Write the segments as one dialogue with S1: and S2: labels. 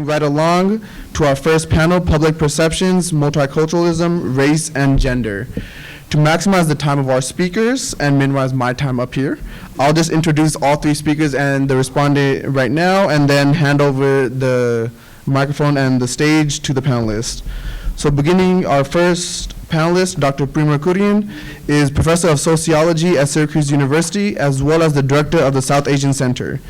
S1: moving right along to our first panel, Public Perceptions, Multiculturalism, Race, and Gender. To maximize the time of our speakers and minimize my time up here, I'll just introduce all three speakers and the respondent right now, and then hand over the microphone and the stage to the panelists. So beginning, our first panelist, Dr. Prema Kurien, is Professor of Sociology at Syracuse University, as well as the Director of the South Asian Center.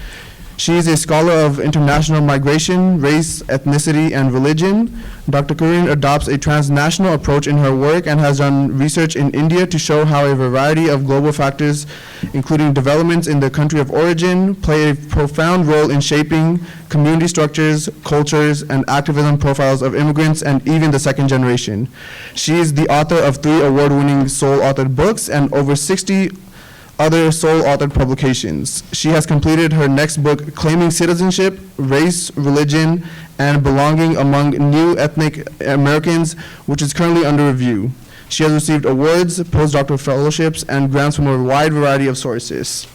S1: She is a scholar of international migration, race, ethnicity, and religion. Dr. Kurien adopts a transnational approach in her work and has done research in India to show how a variety of global factors, including developments in the country of origin, play a profound role in shaping community structures, cultures, and activism profiles of immigrants and even the second generation. She is the author of 3 award-winning sole-authored books and over 60 other sole-authored publications. She has completed her next book, Claiming Citizenship, Race, Religion, and Belonging Among New Ethnic Americans, which is currently under review. She has received awards, postdoctoral fellowships, and grants from a wide variety of sources.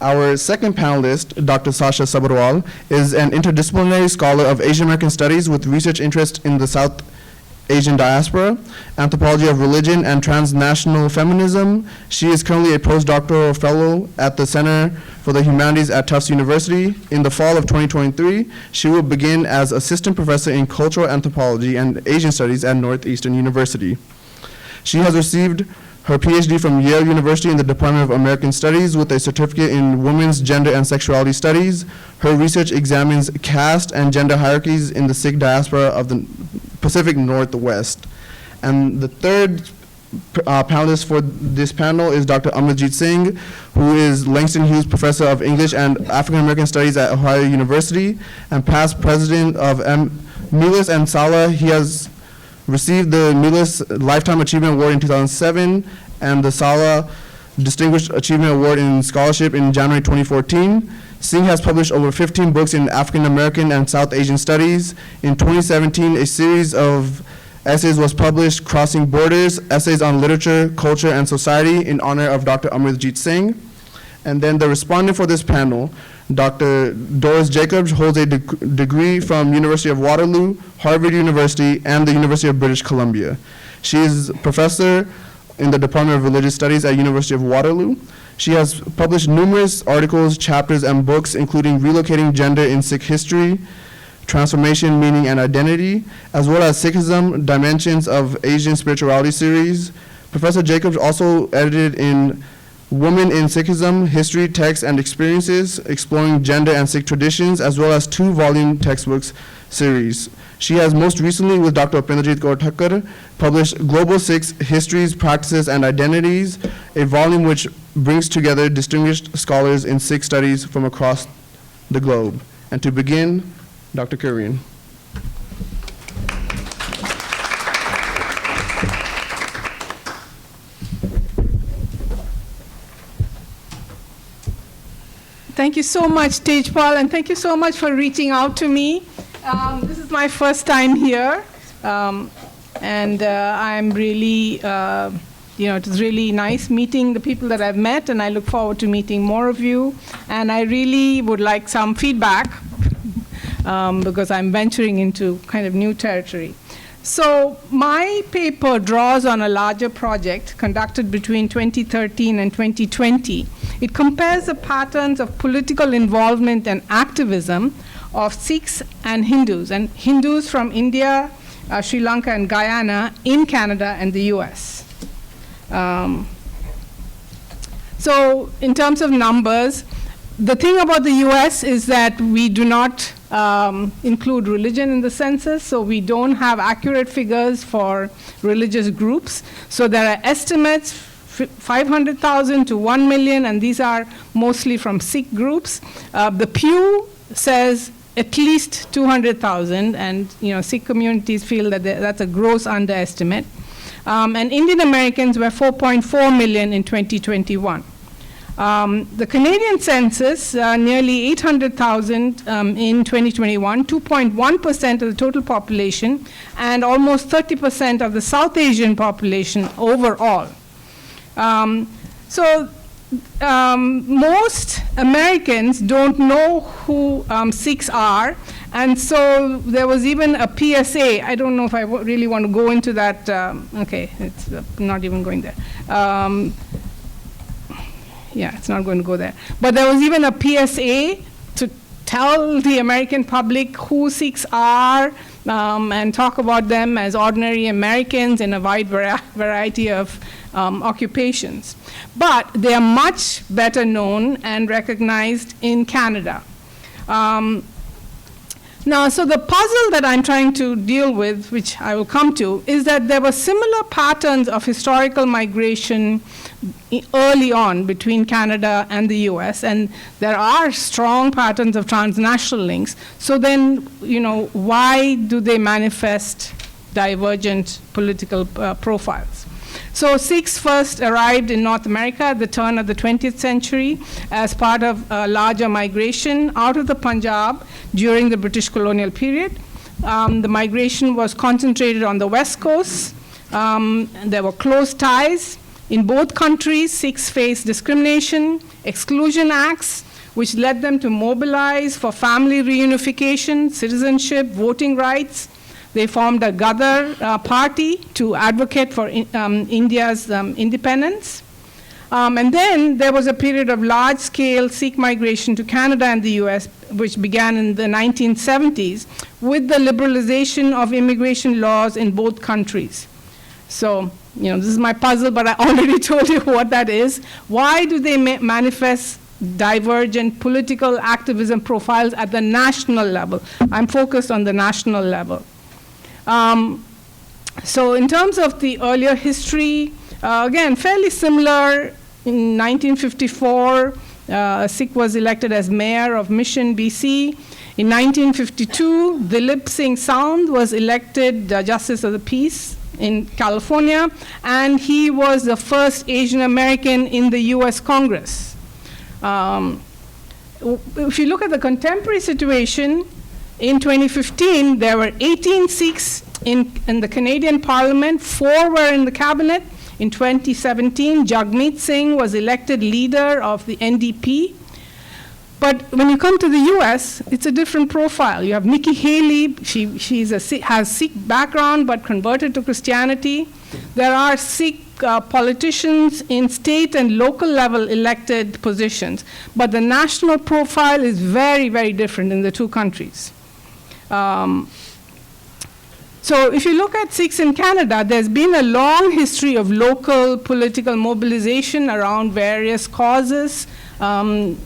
S1: Our second panelist, Dr. Sasha Sabherwal, is an interdisciplinary scholar of Asian American studies with research interest in the South Asian diaspora, anthropology of religion, and transnational feminism. She is currently a postdoctoral fellow at the Center for the Humanities at Tufts University. In the fall of 2023, she will begin as assistant professor in cultural anthropology and Asian studies at Northeastern University. She has received her PhD from Yale University in the Department of American Studies with a certificate in Women's Gender and Sexuality Studies. Her research examines caste and gender hierarchies in the Sikh diaspora of the Pacific Northwest. And the third panelist for this panel is Dr. Amritjit Singh, who is Langston Hughes Professor of English and African American Studies at Ohio University and past president of Emeritus and Sala. He has received the Emeritus Lifetime Achievement Award in 2007 and the Sala Distinguished Achievement Award in Scholarship in January 2014. Singh has published over 15 books in African American and South Asian studies. In 2017, a series of essays was published, Crossing Borders, Essays on Literature, Culture, and Society, in honor of Dr. Amritjit Singh. And then the respondent for this panel, Dr. Doris Jakobsh, holds a degree from University of Waterloo, Harvard University, and the University of British Columbia. She is professor in the Department of Religious Studies at University of Waterloo. She has published numerous articles, chapters, and books, including Relocating Gender in Sikh History, Transformation, Meaning, and Identity, as well as Sikhism, Dimensions of Asian Spirituality series. Professor Jacobs also edited in Women in Sikhism, History, Texts, and Experiences, Exploring Gender and Sikh Traditions, as well as 2-volume textbooks series. She has most recently, with Dr. Upendra Kaur Thakkar, published Global Sikhs, Histories, Practices, and Identities, a volume which brings together distinguished scholars in Sikh studies from across the globe. And to begin, Dr. Kurien.
S2: Thank you so much, Tejpal, and thank you so much for reaching out to me. This is my first time here, and I'm really, it was really nice meeting the people that I've met, and I look forward to meeting more of you. And I really would like some feedback because I'm venturing into kind of new territory. So my paper draws on a larger project conducted between 2013 and 2020. It compares the patterns of political involvement and activism of Sikhs and Hindus from India, Sri Lanka, and Guyana in Canada and the US. So in terms of numbers, the thing about the US is that we do not include religion in the census, so we don't have accurate figures for religious groups. So there are estimates, 500,000 to 1 million, and these are mostly from Sikh groups. The Pew says at least 200,000, and Sikh communities feel that that's a gross underestimate. And Indian Americans were 4.4 million in 2021. The Canadian census, nearly 800,000 in 2021, 2.1% of the total population, and almost 30% of the South Asian population overall. Most Americans don't know who Sikhs are, And so there was even a PSA. I don't know if I really want to go into that. Okay, it's not even going there. Yeah, it's not going to go there. But there was even a PSA to tell the American public who Sikhs are and talk about them as ordinary Americans in a wide variety of occupations. But they are much better known and recognized in Canada. Now, so the puzzle that I'm trying to deal with, which I will come to, is that there were similar patterns of historical migration early on between Canada and the US, and there are strong patterns of transnational links. So then, you know, why do they manifest divergent political profiles? So Sikhs first arrived in North America at the turn of the 20th century as part of a larger migration out of the Punjab during the British colonial period. The migration was concentrated on the West Coast. And there were close ties. In both countries, Sikhs faced discrimination, exclusion acts, which led them to mobilize for family reunification, citizenship, voting rights. They formed a Gadar party to advocate for India's independence. And then there was a period of large-scale Sikh migration to Canada and the US, which began in the 1970s with the liberalization of immigration laws in both countries. So, you know, this is my puzzle, but I already told you what that is. Why do they manifest divergent political activism profiles at the national level? I'm focused on the national level. So in terms of the earlier history, again, fairly similar. In 1954, a Sikh was elected as mayor of Mission, BC. In 1952, Dilip Singh Saini was elected Justice of the Peace in California, and he was the first Asian American in the US Congress. If you look at the contemporary situation, in 2015, there were 18 Sikhs in the Canadian Parliament, 4 were in the cabinet. In 2017, Jakobsh Singh was elected leader of the NDP. But when you come to the US, it's a different profile. You have Nikki Haley, she has Sikh background but converted to Christianity. There are Sikh politicians in state and local level elected positions. But the national profile is very, very different in the two countries. So if you look at Sikhs in Canada, there's been a long history of local political mobilization around various causes, in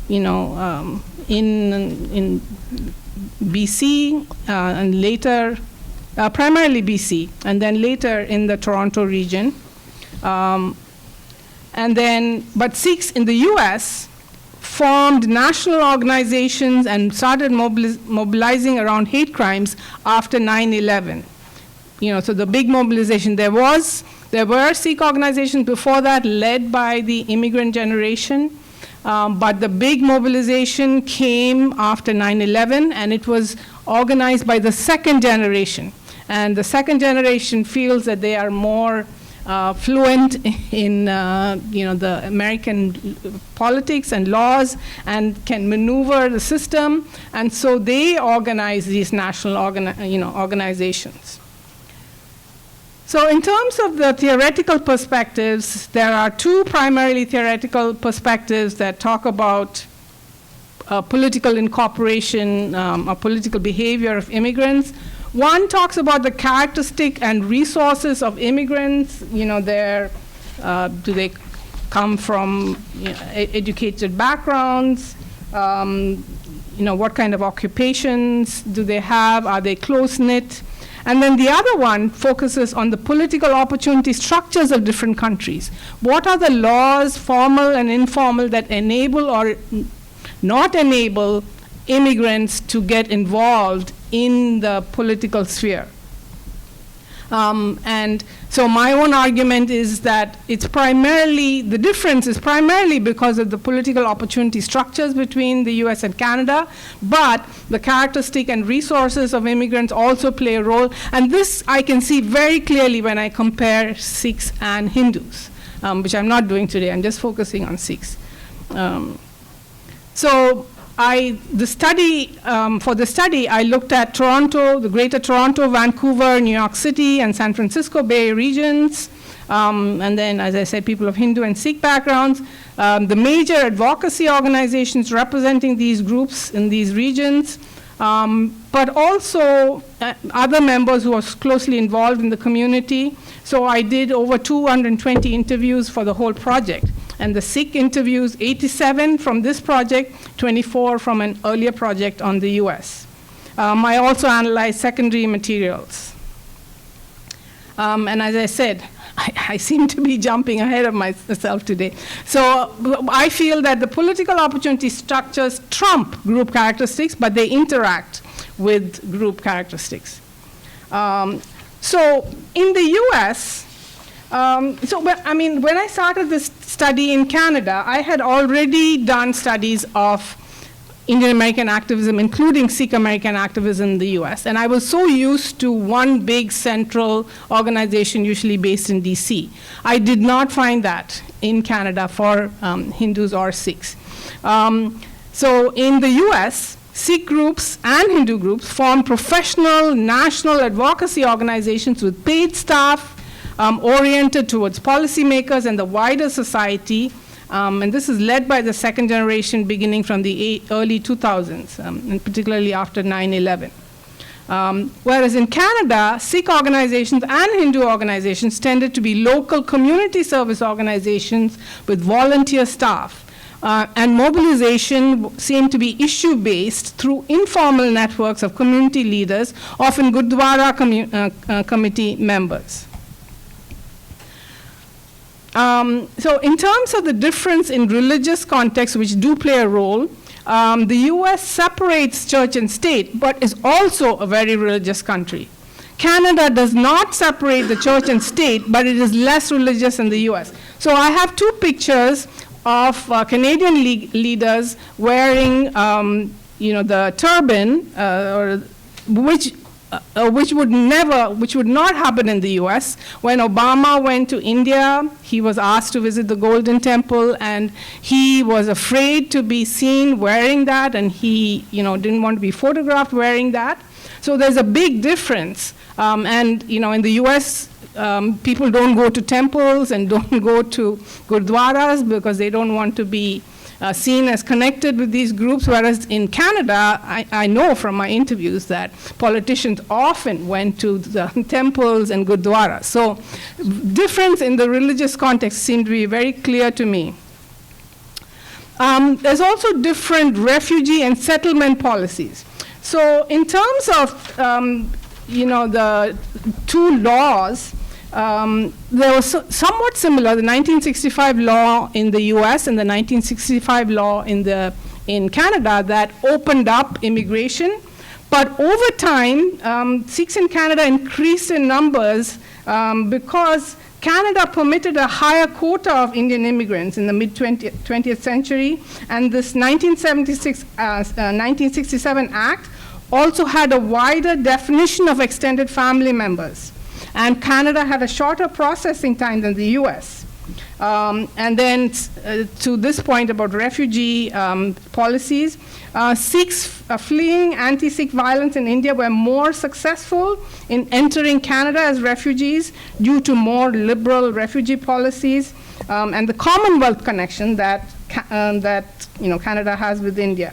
S2: BC and later, primarily BC, and then later in the Toronto region. But Sikhs in the US formed national organizations and started mobilizing around hate crimes after 9/11. You know, so the big mobilization, there were Sikh organizations before that led by the immigrant generation, but the big mobilization came after 9/11, and it was organized by the second generation. And the second generation feels that they are more fluent in the American politics and laws and can maneuver the system, and so they organize these national organizations. So in terms of the theoretical perspectives, there are two primarily theoretical perspectives that talk about political incorporation or political behavior of immigrants. One talks about the characteristic and resources of immigrants. You know, do they come from educated backgrounds? What kind of occupations do they have? Are they close-knit? And then the other one focuses on the political opportunity structures of different countries. What are the laws, formal and informal, that enable or not enable immigrants to get involved in the political sphere? And so my own argument is that the difference is primarily because of the political opportunity structures between the US and Canada, but the characteristic and resources of immigrants also play a role. And this I can see very clearly when I compare Sikhs and Hindus, which I'm not doing today. I'm just focusing on Sikhs. So for the study, I looked at Toronto, the Greater Toronto, Vancouver, New York City, and San Francisco Bay regions. And then, as I said, people of Hindu and Sikh backgrounds. The major advocacy organizations representing these groups in these regions, but also other members who are closely involved in the community. So I did over 220 interviews for the whole project. And the Sikh interviews, 87 from this project, 24 from an earlier project on the US. I also analyzed secondary materials. And as I said, I seem to be jumping ahead of myself today. So I feel that the political opportunity structures trump group characteristics, but they interact with group characteristics. So in the US, when I started this study in Canada, I had already done studies of Indian American activism, including Sikh American activism in the US. And I was so used to one big central organization, usually based in DC. I did not find that in Canada for Hindus or Sikhs. So in the US, Sikh groups and Hindu groups form professional national advocacy organizations with paid staff, oriented towards policymakers and the wider society, and this is led by the second generation beginning from the early 2000s, and particularly after 9/11. Whereas in Canada, Sikh organizations and Hindu organizations tended to be local community service organizations with volunteer staff, and mobilization seemed to be issue-based through informal networks of community leaders, often Gurdwara committee members. So in terms of the difference in religious contexts which do play a role, the US separates church and state, but is also a very religious country. Canada does not separate the church and state, but it is less religious than the US. So I have two pictures of Canadian leaders wearing, the turban, which would not happen in the US. When Obama went to India, he was asked to visit the Golden Temple, and he was afraid to be seen wearing that, and he didn't want to be photographed wearing that. So there's a big difference. And in the US, people don't go to temples and don't go to gurdwaras because they don't want to be seen as connected with these groups, whereas in Canada, I know from my interviews that politicians often went to the temples and gurdwaras. So difference in the religious context seemed to be very clear to me. There's also different refugee and settlement policies. So in terms of the two laws, they were somewhat similar, the 1965 law in the US and the 1965 law in Canada that opened up immigration. But over time, Sikhs in Canada increased in numbers because Canada permitted a higher quota of Indian immigrants in the mid-20th century, and this 1967 Act also had a wider definition of extended family members. And Canada had a shorter processing time than the US. And then to this point about refugee policies, Sikhs fleeing anti-Sikh violence in India were more successful in entering Canada as refugees due to more liberal refugee policies and the Commonwealth connection that Canada has with India.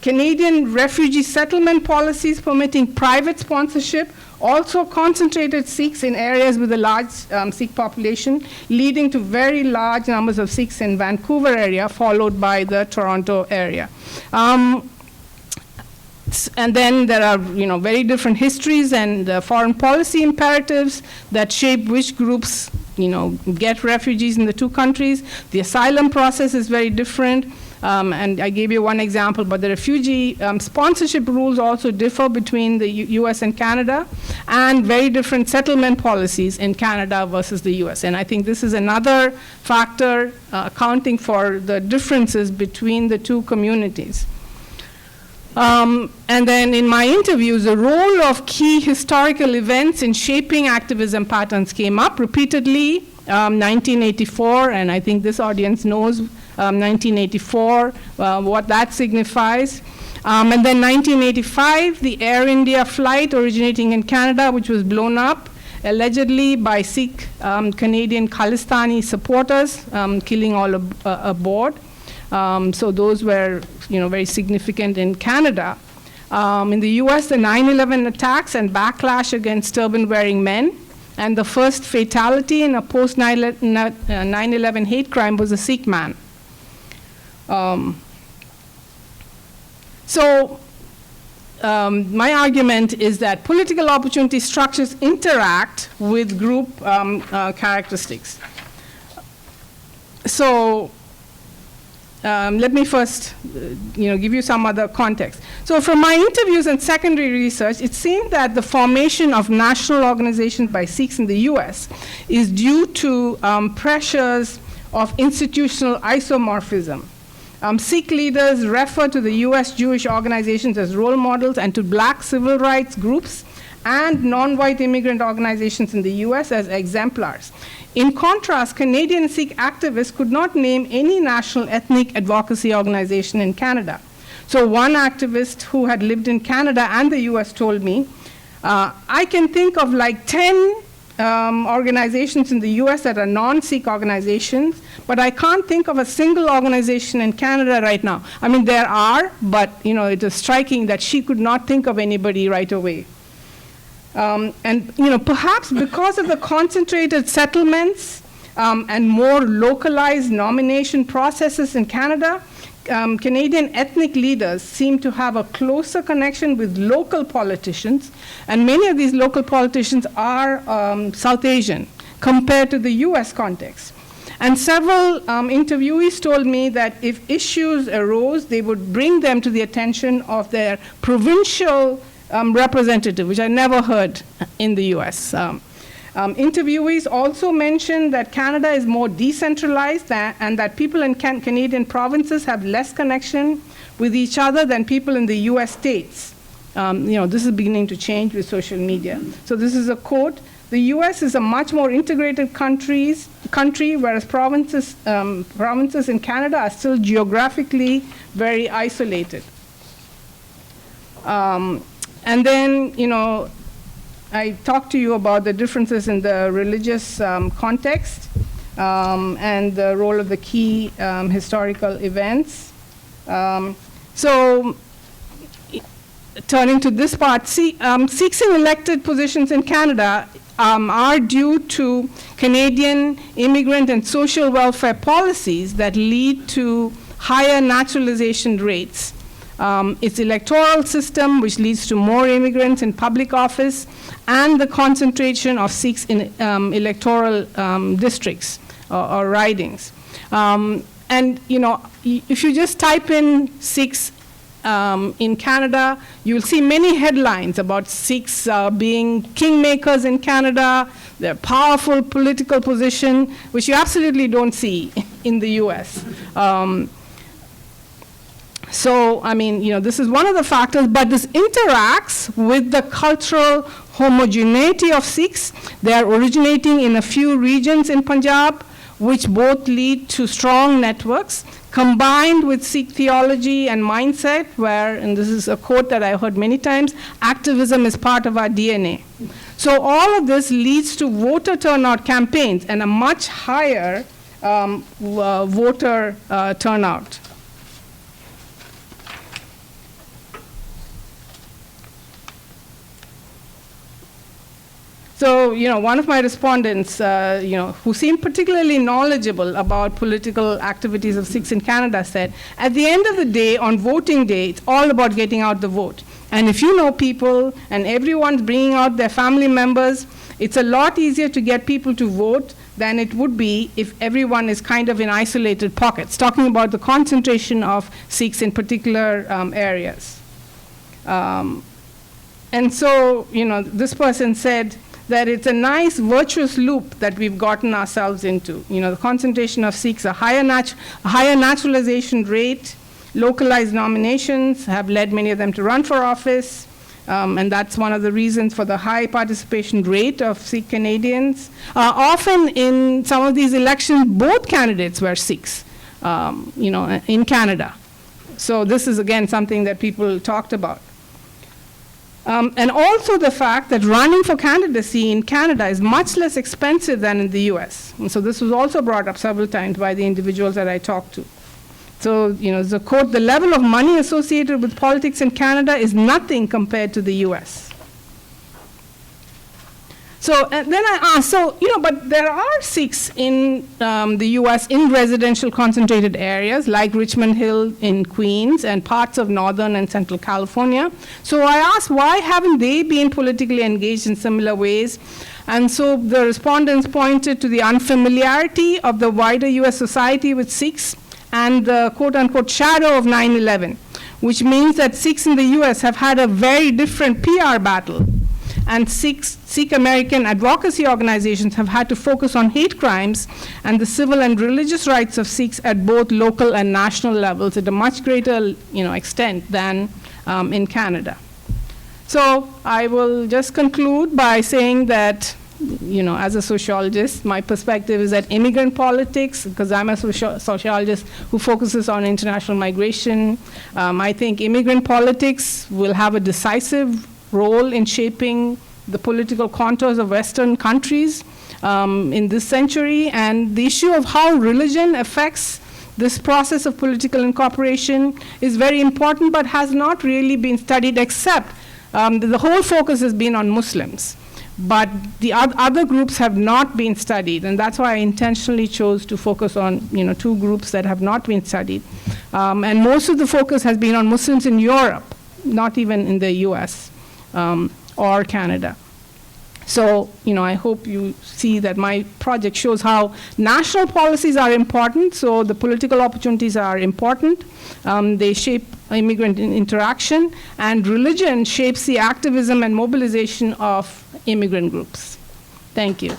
S2: Canadian refugee settlement policies permitting private sponsorship also concentrated Sikhs in areas with a large Sikh population, leading to very large numbers of Sikhs in Vancouver area, followed by the Toronto area. And then there are very different histories and foreign policy imperatives that shape which groups get refugees in the two countries. The asylum process is very different. And I gave you one example, but the refugee sponsorship rules also differ between the US and Canada, and very different settlement policies in Canada versus the US. And I think this is another factor accounting for the differences between the two communities. And then in my interviews, the role of key historical events in shaping activism patterns came up repeatedly. 1984, and I think this audience knows 1984, what that signifies. And then 1985, the Air India flight originating in Canada, which was blown up, allegedly by Sikh Canadian Khalistani supporters, killing all aboard. So those were, very significant in Canada. In the US, the 9/11 attacks and backlash against turban-wearing men, and the first fatality in a post-9/11 hate crime was a Sikh man. My argument is that political opportunity structures interact with group characteristics. So let me first give you some other context. So from my interviews and secondary research, it seemed that the formation of national organizations by Sikhs in the US is due to pressures of institutional isomorphism. Sikh leaders refer to the US Jewish organizations as role models and to black civil rights groups and non-white immigrant organizations in the US as exemplars. In contrast, Canadian Sikh activists could not name any national ethnic advocacy organization in Canada. So one activist who had lived in Canada and the US told me, I can think of like 10 organizations in the US that are non-Sikh organizations, but I can't think of a single organization in Canada right now. I mean, there are, but it is striking that she could not think of anybody right away. Perhaps because of the concentrated settlements and more localized nomination processes in Canada, Canadian ethnic leaders seem to have a closer connection with local politicians, and many of these local politicians are South Asian compared to the US context. And several interviewees told me that if issues arose, they would bring them to the attention of their provincial representative, which I never heard in the US. Interviewees also mentioned that Canada is more decentralized and that people in Canadian provinces have less connection with each other than people in the US states. This is beginning to change with social media. So this is a quote. The US is a much more integrated country, whereas provinces in Canada are still geographically very isolated. And then, I talked to you about the differences in the religious context and the role of the key historical events. Turning to this part, Sikhs in elected positions in Canada are due to Canadian immigrant and social welfare policies that lead to higher naturalization rates. Its electoral system, which leads to more immigrants in public office, and the concentration of Sikhs in electoral districts or ridings. If you just type in Sikhs in Canada, you'll see many headlines about Sikhs being kingmakers in Canada, their powerful political position, which you absolutely don't see in the US. This is one of the factors, but this interacts with the cultural homogeneity of Sikhs. They are originating in a few regions in Punjab, which both lead to strong networks, combined with Sikh theology and mindset, where, and this is a quote that I heard many times, activism is part of our DNA. So all of this leads to voter turnout campaigns and a much higher voter turnout. So, one of my respondents, who seemed particularly knowledgeable about political activities of Sikhs in Canada said, at the end of the day, on voting day, it's all about getting out the vote. And if you know people and everyone's bringing out their family members, it's a lot easier to get people to vote than it would be if everyone is kind of in isolated pockets, talking about the concentration of Sikhs in particular areas. This person said, that it's a nice virtuous loop that we've gotten ourselves into. The concentration of Sikhs, a higher naturalization rate, localized nominations have led many of them to run for office, and that's one of the reasons for the high participation rate of Sikh Canadians. Often in some of these elections, both candidates were Sikhs. in Canada. So this is, again, something that people talked about. And also the fact that running for candidacy in Canada is much less expensive than in the US. And so this was also brought up several times by the individuals that I talked to. So, the quote, "The level of money associated with politics in Canada is nothing compared to the US." So, and then I asked, but there are Sikhs in the US in residential concentrated areas like Richmond Hill in Queens and parts of Northern and Central California. So I asked, why haven't they been politically engaged in similar ways? And so the respondents pointed to the unfamiliarity of the wider US society with Sikhs and the quote-unquote shadow of 9/11, which means that Sikhs in the US have had a very different PR battle. And Sikh American advocacy organizations have had to focus on hate crimes and the civil and religious rights of Sikhs at both local and national levels at a much greater extent than in Canada. So I will just conclude by saying that as a sociologist, my perspective is that immigrant politics, because I'm a sociologist who focuses on international migration, I think immigrant politics will have a decisive role in shaping the political contours of Western countries in this century. And the issue of how religion affects this process of political incorporation is very important, but has not really been studied, except the whole focus has been on Muslims. But the other groups have not been studied, and that's why I intentionally chose to focus on two groups that have not been studied. And most of the focus has been on Muslims in Europe, not even in the US or Canada. So, I hope you see that my project shows how national policies are important, so the political opportunities are important. They shape immigrant interaction, and religion shapes the activism and mobilization of immigrant groups. Thank you.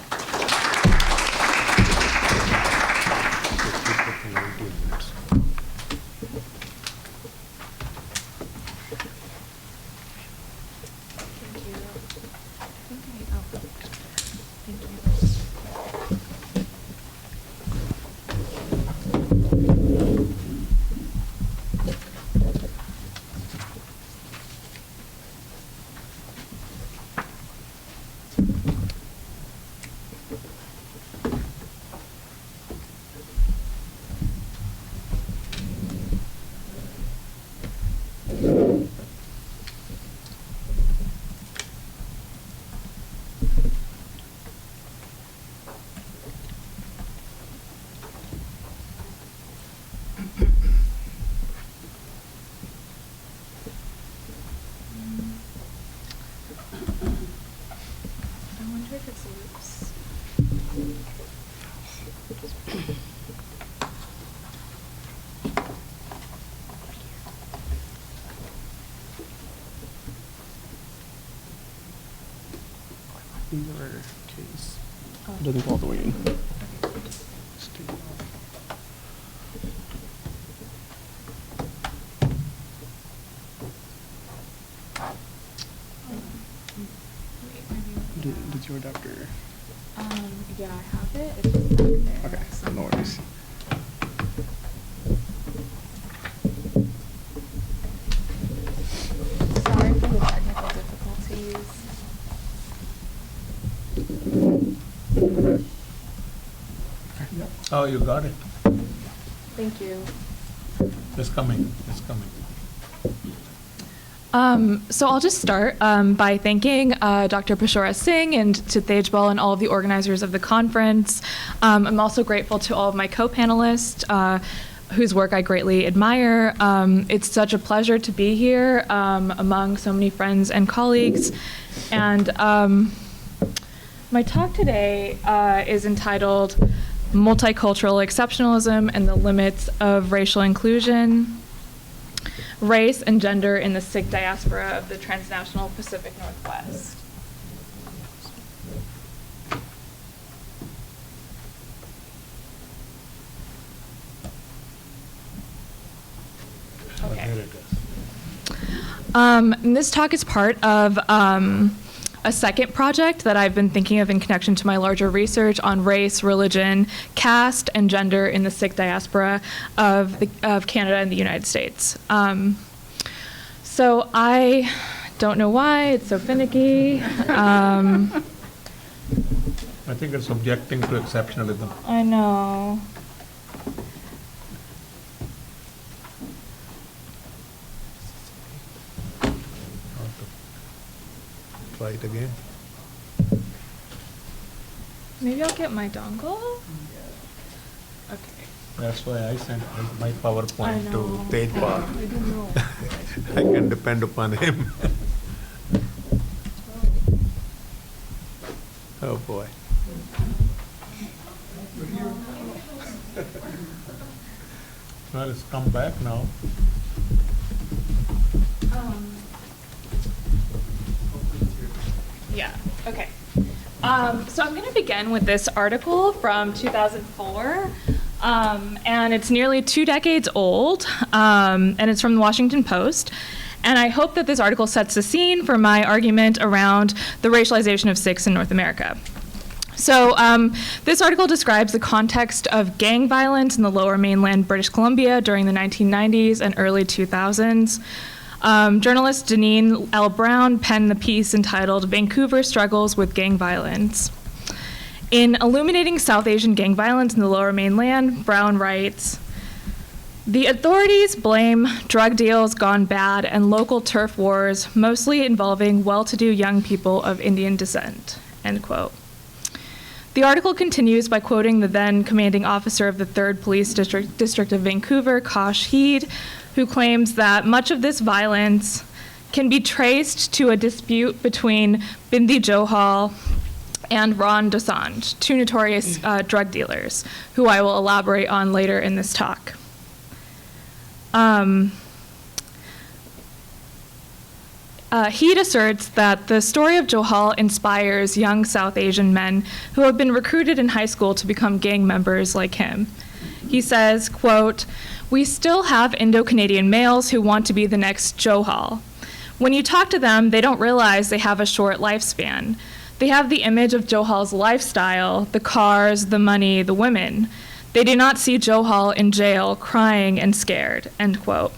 S1: In your case, it doesn't go all the way in. Does your adapter?
S3: Yeah, I have it. It's back there.
S1: Okay, no worries.
S3: Sorry for the technical difficulties.
S4: Oh, you got it.
S3: Thank you.
S4: It's coming. It's coming.
S3: So I'll just start by thanking Dr. Pashora Singh and to Tejbal and all of the organizers of the conference. I'm also grateful to all of my co-panelists whose work I greatly admire. It's such a pleasure to be here among so many friends and colleagues. And my talk today is entitled Multicultural Exceptionalism and the Limits of Racial Inclusion, Race and Gender in the Sikh Diaspora of the Transnational Pacific Northwest. Okay.
S4: There it is.
S3: And this talk is part of a second project that I've been thinking of in connection to my larger research on race, religion, caste, and gender in the Sikh diaspora of Canada and the United States. So I don't know why it's so finicky.
S4: I think it's objecting to exceptionalism.
S3: I know.
S4: Try it again.
S3: Maybe I'll get my dongle. Okay.
S4: That's why I sent my PowerPoint to
S3: know.
S4: Tejpal.
S3: I don't know.
S4: I can depend upon him. Oh, boy. Well, it's come back now.
S3: Yeah, okay. So I'm going to begin with this article from 2004, and it's nearly 2 decades old, and it's from the Washington Post. And I hope that this article sets the scene for my argument around the racialization of Sikhs in North America. So this article describes the context of gang violence in the Lower Mainland British Columbia during the 1990s and early 2000s. Journalist Deneen L. Brown penned the piece entitled "Vancouver Struggles with Gang Violence." In illuminating South Asian gang violence in the Lower Mainland, Brown writes, "The authorities blame drug deals gone bad and local turf wars, mostly involving well-to-do young people of Indian descent," end quote. The article continues by quoting the then commanding officer of the 3rd Police District of Vancouver, Kosh Heed, who claims that much of this violence can be traced to a dispute between Bindi Johal and Ron Dosanjh, 2 notorious drug dealers, who I will elaborate on later in this talk. Heed asserts that the story of Johal inspires young South Asian men who have been recruited in high school to become gang members like him. He says, quote, "We still have Indo-Canadian males who want to be the next Johal. When you talk to them, they don't realize they have a short lifespan. They have the image of Johal's lifestyle, the cars, the money, the women. They do not see Johal in jail crying and scared," end quote.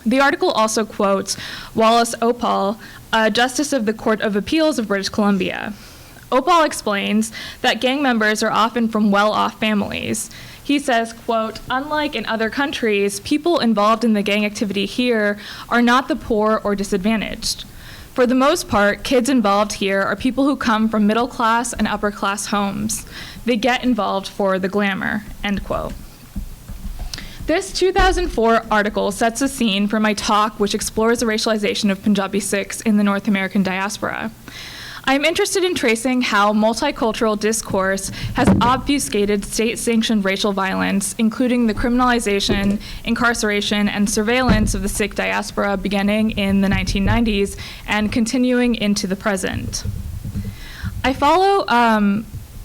S3: The article also quotes Wallace Opal, a justice of the Court of Appeals of British Columbia. Opal explains that gang members are often from well-off families. He says, quote, "Unlike in other countries, people involved in the gang activity here are not the poor or disadvantaged. For the most part, kids involved here are people who come from middle-class and upper-class homes. They get involved for the glamour," end quote. This 2004 article sets a scene for my talk, which explores the racialization of Punjabi Sikhs in the North American diaspora. I am interested in tracing how multicultural discourse has obfuscated state-sanctioned racial violence, including the criminalization, incarceration, and surveillance of the Sikh diaspora beginning in the 1990s and continuing into the present. I follow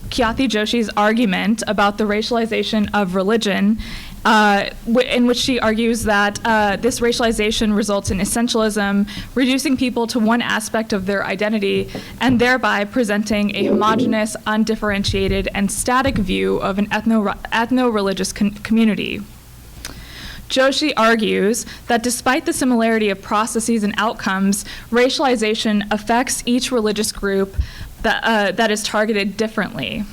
S3: Khyati Joshi's argument about the racialization of religion, in which she argues that this racialization results in essentialism, reducing people to one aspect of their identity, and thereby presenting a homogeneous, undifferentiated, and static view of an ethno-religious community. Joshi argues that despite the similarity of processes and outcomes, racialization affects each religious group that is targeted differently.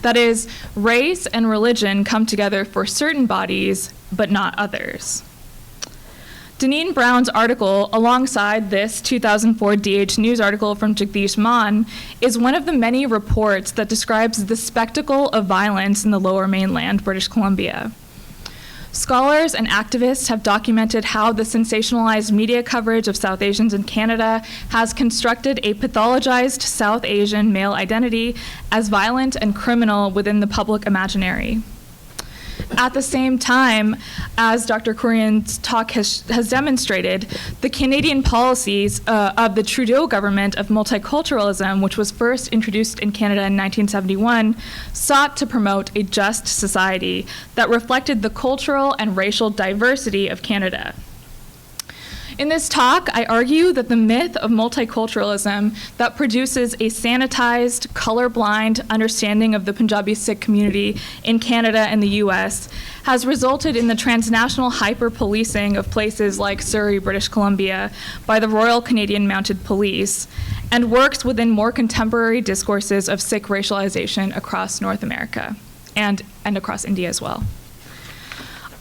S3: That is, race and religion come together for certain bodies, but not others. Deneen Brown's article, alongside this 2004 DH News article from Jagdish Maan, is one of the many reports that describes the spectacle of violence in the Lower Mainland, British Columbia. Scholars and activists have documented how the sensationalized media coverage of South Asians in Canada has constructed a pathologized South Asian male identity as violent and criminal within the public imaginary. At the same time, as Dr. Kurien's talk has demonstrated, the Canadian policies of the Trudeau government of multiculturalism, which was first introduced in Canada in 1971, sought to promote a just society that reflected the cultural and racial diversity of Canada. In this talk, I argue that the myth of multiculturalism that produces a sanitized, colorblind understanding of the Punjabi Sikh community in Canada and the US has resulted in the transnational hyper-policing of places like Surrey, British Columbia, by the Royal Canadian Mounted Police, and works within more contemporary discourses of Sikh racialization across North America and across India as well.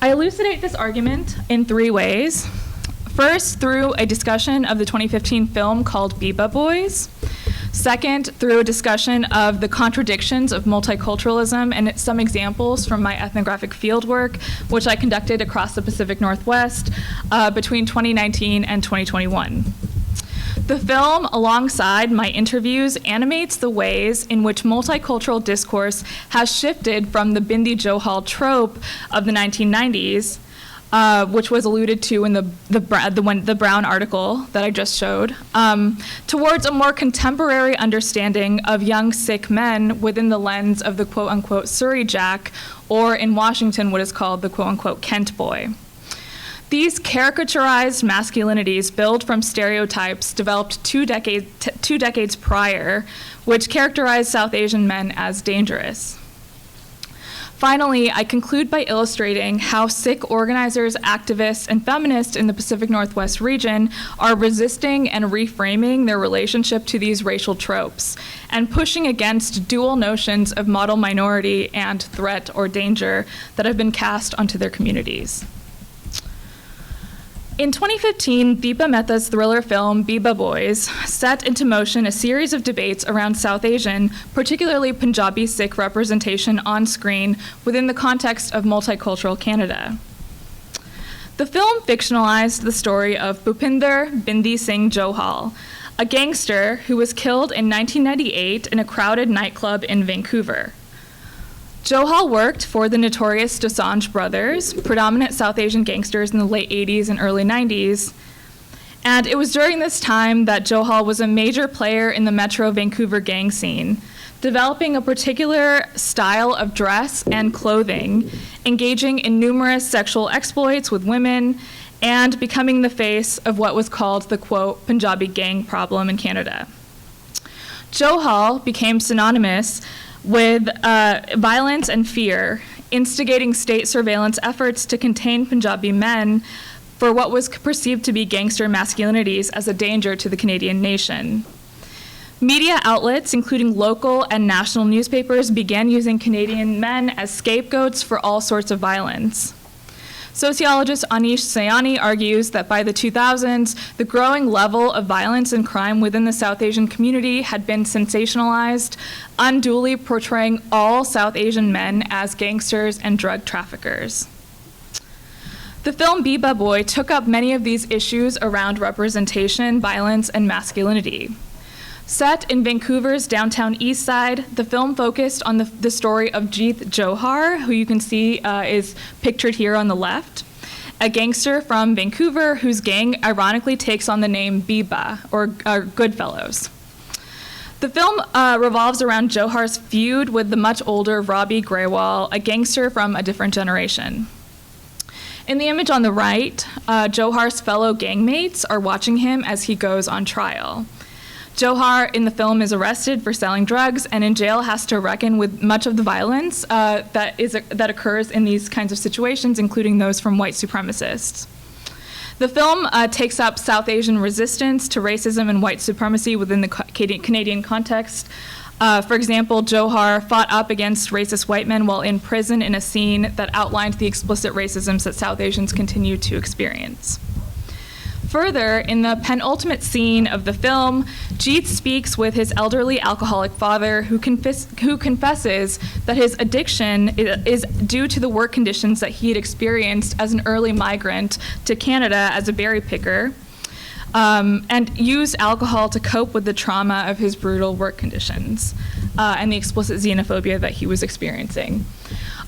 S3: I elucidate this argument in three ways. First, through a discussion of the 2015 film called Biba Boys. Second, through a discussion of the contradictions of multiculturalism and some examples from my ethnographic fieldwork, which I conducted across the Pacific Northwest between 2019 and 2021. The film, alongside my interviews, animates the ways in which multicultural discourse has shifted from the Bindi Johal trope of the 1990s, which was alluded to in the Brown article that I just showed, towards a more contemporary understanding of young Sikh men within the lens of the quote-unquote Surrey Jack, or in Washington what is called the quote-unquote Kent boy. These caricaturized masculinities build from stereotypes developed two decades prior, which characterized South Asian men as dangerous. Finally, I conclude by illustrating how Sikh organizers, activists, and feminists in the Pacific Northwest region are resisting and reframing their relationship to these racial tropes and pushing against dual notions of model minority and threat or danger that have been cast onto their communities. In 2015, Deepa Mehta's thriller film Biba Boys set into motion a series of debates around South Asian, particularly Punjabi Sikh representation on screen within the context of multicultural Canada. The film fictionalized the story of Bhupinder Bindi Singh Johal, a gangster who was killed in 1998 in a crowded nightclub in Vancouver. Johal worked for the notorious Dosanjh brothers, predominant South Asian gangsters in the late 80s and early 90s. And it was during this time that Johal was a major player in the Metro Vancouver gang scene, developing a particular style of dress and clothing, engaging in numerous sexual exploits with women, and becoming the face of what was called the, quote, Punjabi gang problem in Canada. Johal became synonymous with violence and fear, instigating state surveillance efforts to contain Punjabi men for what was perceived to be gangster masculinities as a danger to the Canadian nation. Media outlets, including local and national newspapers, began using Canadian men as scapegoats for all sorts of violence. Sociologist Anish Sayani argues that by the 2000s, the growing level of violence and crime within the South Asian community had been sensationalized, unduly portraying all South Asian men as gangsters and drug traffickers. The film Biba Boy took up many of these issues around representation, violence, and masculinity. Set in Vancouver's downtown east side, the film focused on the story of Jeet Johar, who you can see is pictured here on the left, a gangster from Vancouver whose gang ironically takes on the name Biba, or Goodfellows. The film revolves around Johar's feud with the much older Robbie Graywall, a gangster from a different generation. In the image on the right, Johar's fellow gangmates are watching him as he goes on trial. Johar in the film is arrested for selling drugs and in jail has to reckon with much of the violence that occurs in these kinds of situations, including those from white supremacists. The film takes up South Asian resistance to racism and white supremacy within the Canadian context. For example, Johar fought up against racist white men while in prison in a scene that outlined the explicit racisms that South Asians continue to experience. Further, in the penultimate scene of the film, Jeet speaks with his elderly alcoholic father who confesses that his addiction is due to the work conditions that he had experienced as an early migrant to Canada as a berry picker, and used alcohol to cope with the trauma of his brutal work conditions and the explicit xenophobia that he was experiencing.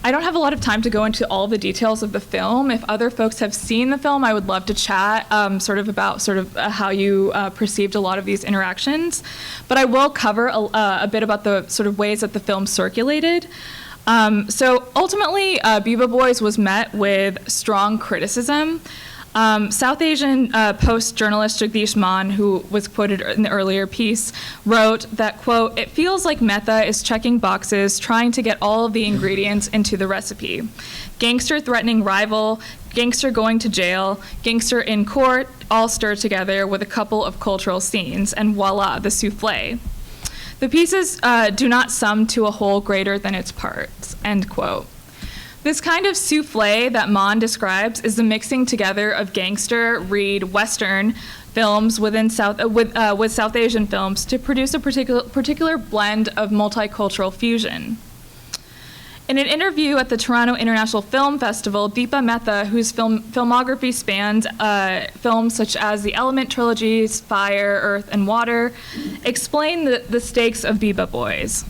S3: I don't have a lot of time to go into all the details of the film. If other folks have seen the film, I would love to chat about how you perceived a lot of these interactions. But I will cover a bit about the sort of ways that the film circulated. So ultimately, Biba Boys was met with strong criticism. South Asian Post journalist Jagdish Mann, who was quoted in the earlier piece, wrote that, quote, "It feels like Mehta is checking boxes, trying to get all of the ingredients into the recipe. Gangster threatening rival, gangster going to jail, gangster in court, all stirred together with a couple of cultural scenes, and voila, the souffle. The pieces do not sum to a whole greater than its parts," end quote. This kind of souffle that Mann describes is the mixing together of gangster, read, Western films with South Asian films to produce a particular blend of multicultural fusion. In an interview at the Toronto International Film Festival, Deepa Mehta, whose filmography spans films such as the Element trilogies, Fire, Earth, and Water, explained the stakes of Biba Boys.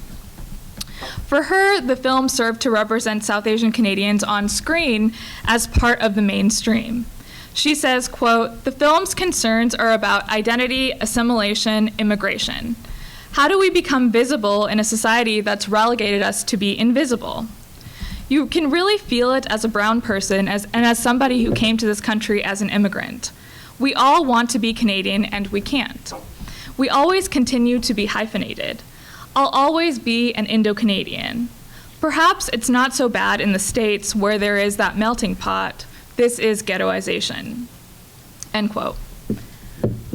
S3: For her, the film served to represent South Asian Canadians on screen as part of the mainstream. She says, quote, "The film's concerns are about identity, assimilation, immigration. How do we become visible in a society that's relegated us to be invisible? You can really feel it as a brown person and as somebody who came to this country as an immigrant. We all want to be Canadian and we can't. We always continue to be hyphenated. I'll always be an Indo-Canadian. Perhaps it's not so bad in the States where there is that melting pot. This is ghettoization," end quote.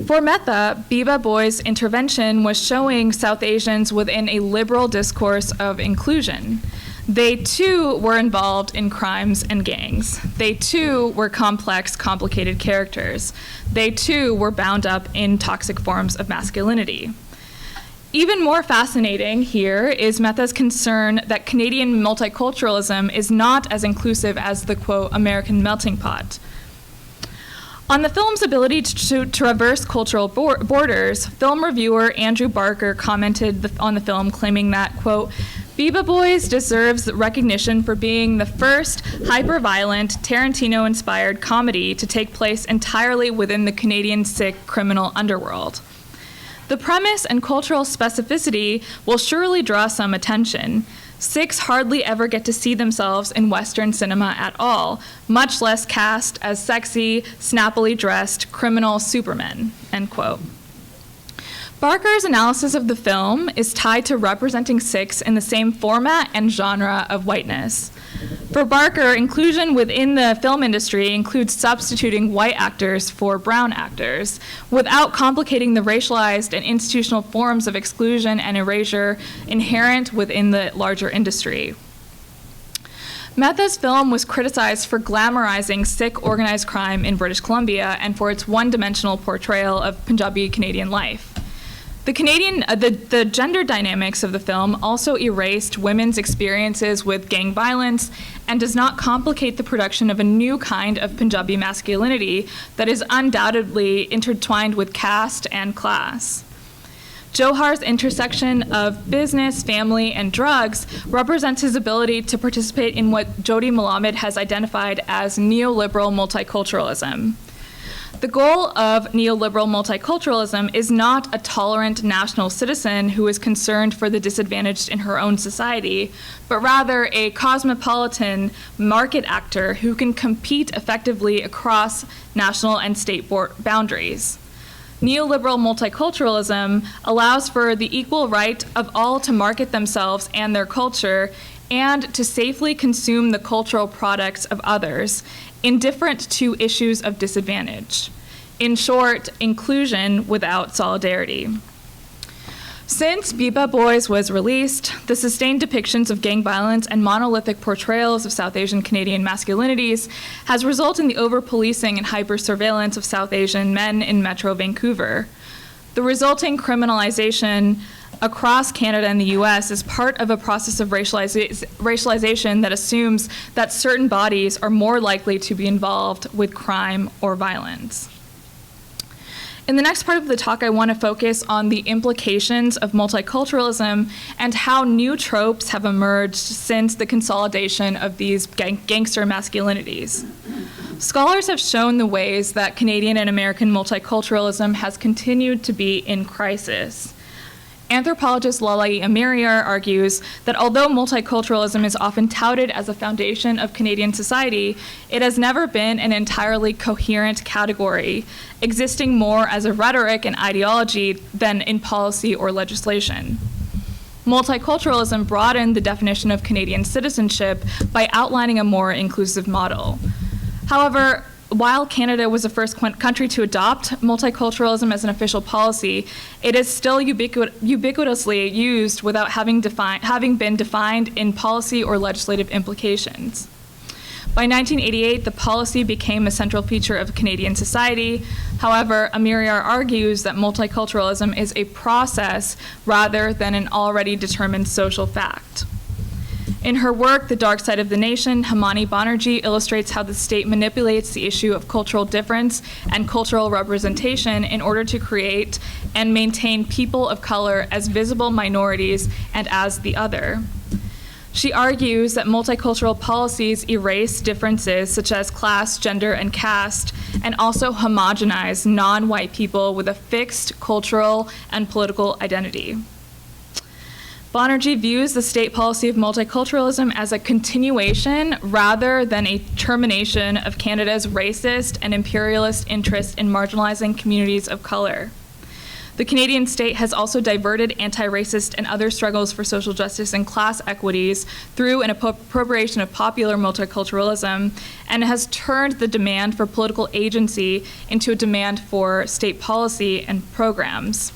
S3: For Mehta, Biba Boys' intervention was showing South Asians within a liberal discourse of inclusion. They too were involved in crimes and gangs. They too were complex, complicated characters. They too were bound up in toxic forms of masculinity. Even more fascinating here is Mehta's concern that Canadian multiculturalism is not as inclusive as the, quote, American melting pot. On the film's ability to traverse cultural borders, film reviewer Andrew Barker commented on the film, claiming that, quote, "Biba Boys deserves recognition for being the first hyper-violent, Tarantino-inspired comedy to take place entirely within the Canadian Sikh criminal underworld. The premise and cultural specificity will surely draw some attention. Sikhs hardly ever get to see themselves in Western cinema at all, much less cast as sexy, snappily dressed criminal supermen," end quote. Barker's analysis of the film is tied to representing Sikhs in the same format and genre of whiteness. For Barker, inclusion within the film industry includes substituting white actors for brown actors without complicating the racialized and institutional forms of exclusion and erasure inherent within the larger industry. Mehta's film was criticized for glamorizing Sikh organized crime in British Columbia and for its one-dimensional portrayal of Punjabi Canadian life. The gender dynamics of the film also erased women's experiences with gang violence and does not complicate the production of a new kind of Punjabi masculinity that is undoubtedly intertwined with caste and class. Johar's intersection of business, family, and drugs represents his ability to participate in what Jyoti Malamed has identified as neoliberal multiculturalism. The goal of neoliberal multiculturalism is not a tolerant national citizen who is concerned for the disadvantaged in her own society, but rather a cosmopolitan market actor who can compete effectively across national and state boundaries. Neoliberal multiculturalism allows for the equal right of all to market themselves and their culture and to safely consume the cultural products of others, indifferent to issues of disadvantage. In short, inclusion without solidarity. Since Biba Boys was released, the sustained depictions of gang violence and monolithic portrayals of South Asian Canadian masculinities has resulted in the over-policing and hyper-surveillance of South Asian men in Metro Vancouver. The resulting criminalization across Canada and the US is part of a process of racialization that assumes that certain bodies are more likely to be involved with crime or violence. In the next part of the talk, I want to focus on the implications of multiculturalism and how new tropes have emerged since the consolidation of these gangster masculinities. Scholars have shown the ways that Canadian and American multiculturalism has continued to be in crisis. Anthropologist Lalai Amiriar argues that although multiculturalism is often touted as a foundation of Canadian society, it has never been an entirely coherent category, existing more as a rhetoric and ideology than in policy or legislation. Multiculturalism broadened the definition of Canadian citizenship by outlining a more inclusive model. However, while Canada was the first country to adopt multiculturalism as an official policy, it is still ubiquitously used without having been defined in policy or legislative implications. By 1988, the policy became a central feature of Canadian society. However, Amiriar argues that multiculturalism is a process rather than an already determined social fact. In her work, The Dark Side of the Nation, Hamani Banerjee illustrates how the state manipulates the issue of cultural difference and cultural representation in order to create and maintain people of color as visible minorities and as the other. She argues that multicultural policies erase differences such as class, gender, and caste, and also homogenize non-white people with a fixed cultural and political identity. Banerjee views the state policy of multiculturalism as a continuation rather than a termination of Canada's racist and imperialist interest in marginalizing communities of color. The Canadian state has also diverted anti-racist and other struggles for social justice and class equities through an appropriation of popular multiculturalism, and has turned the demand for political agency into a demand for state policy and programs.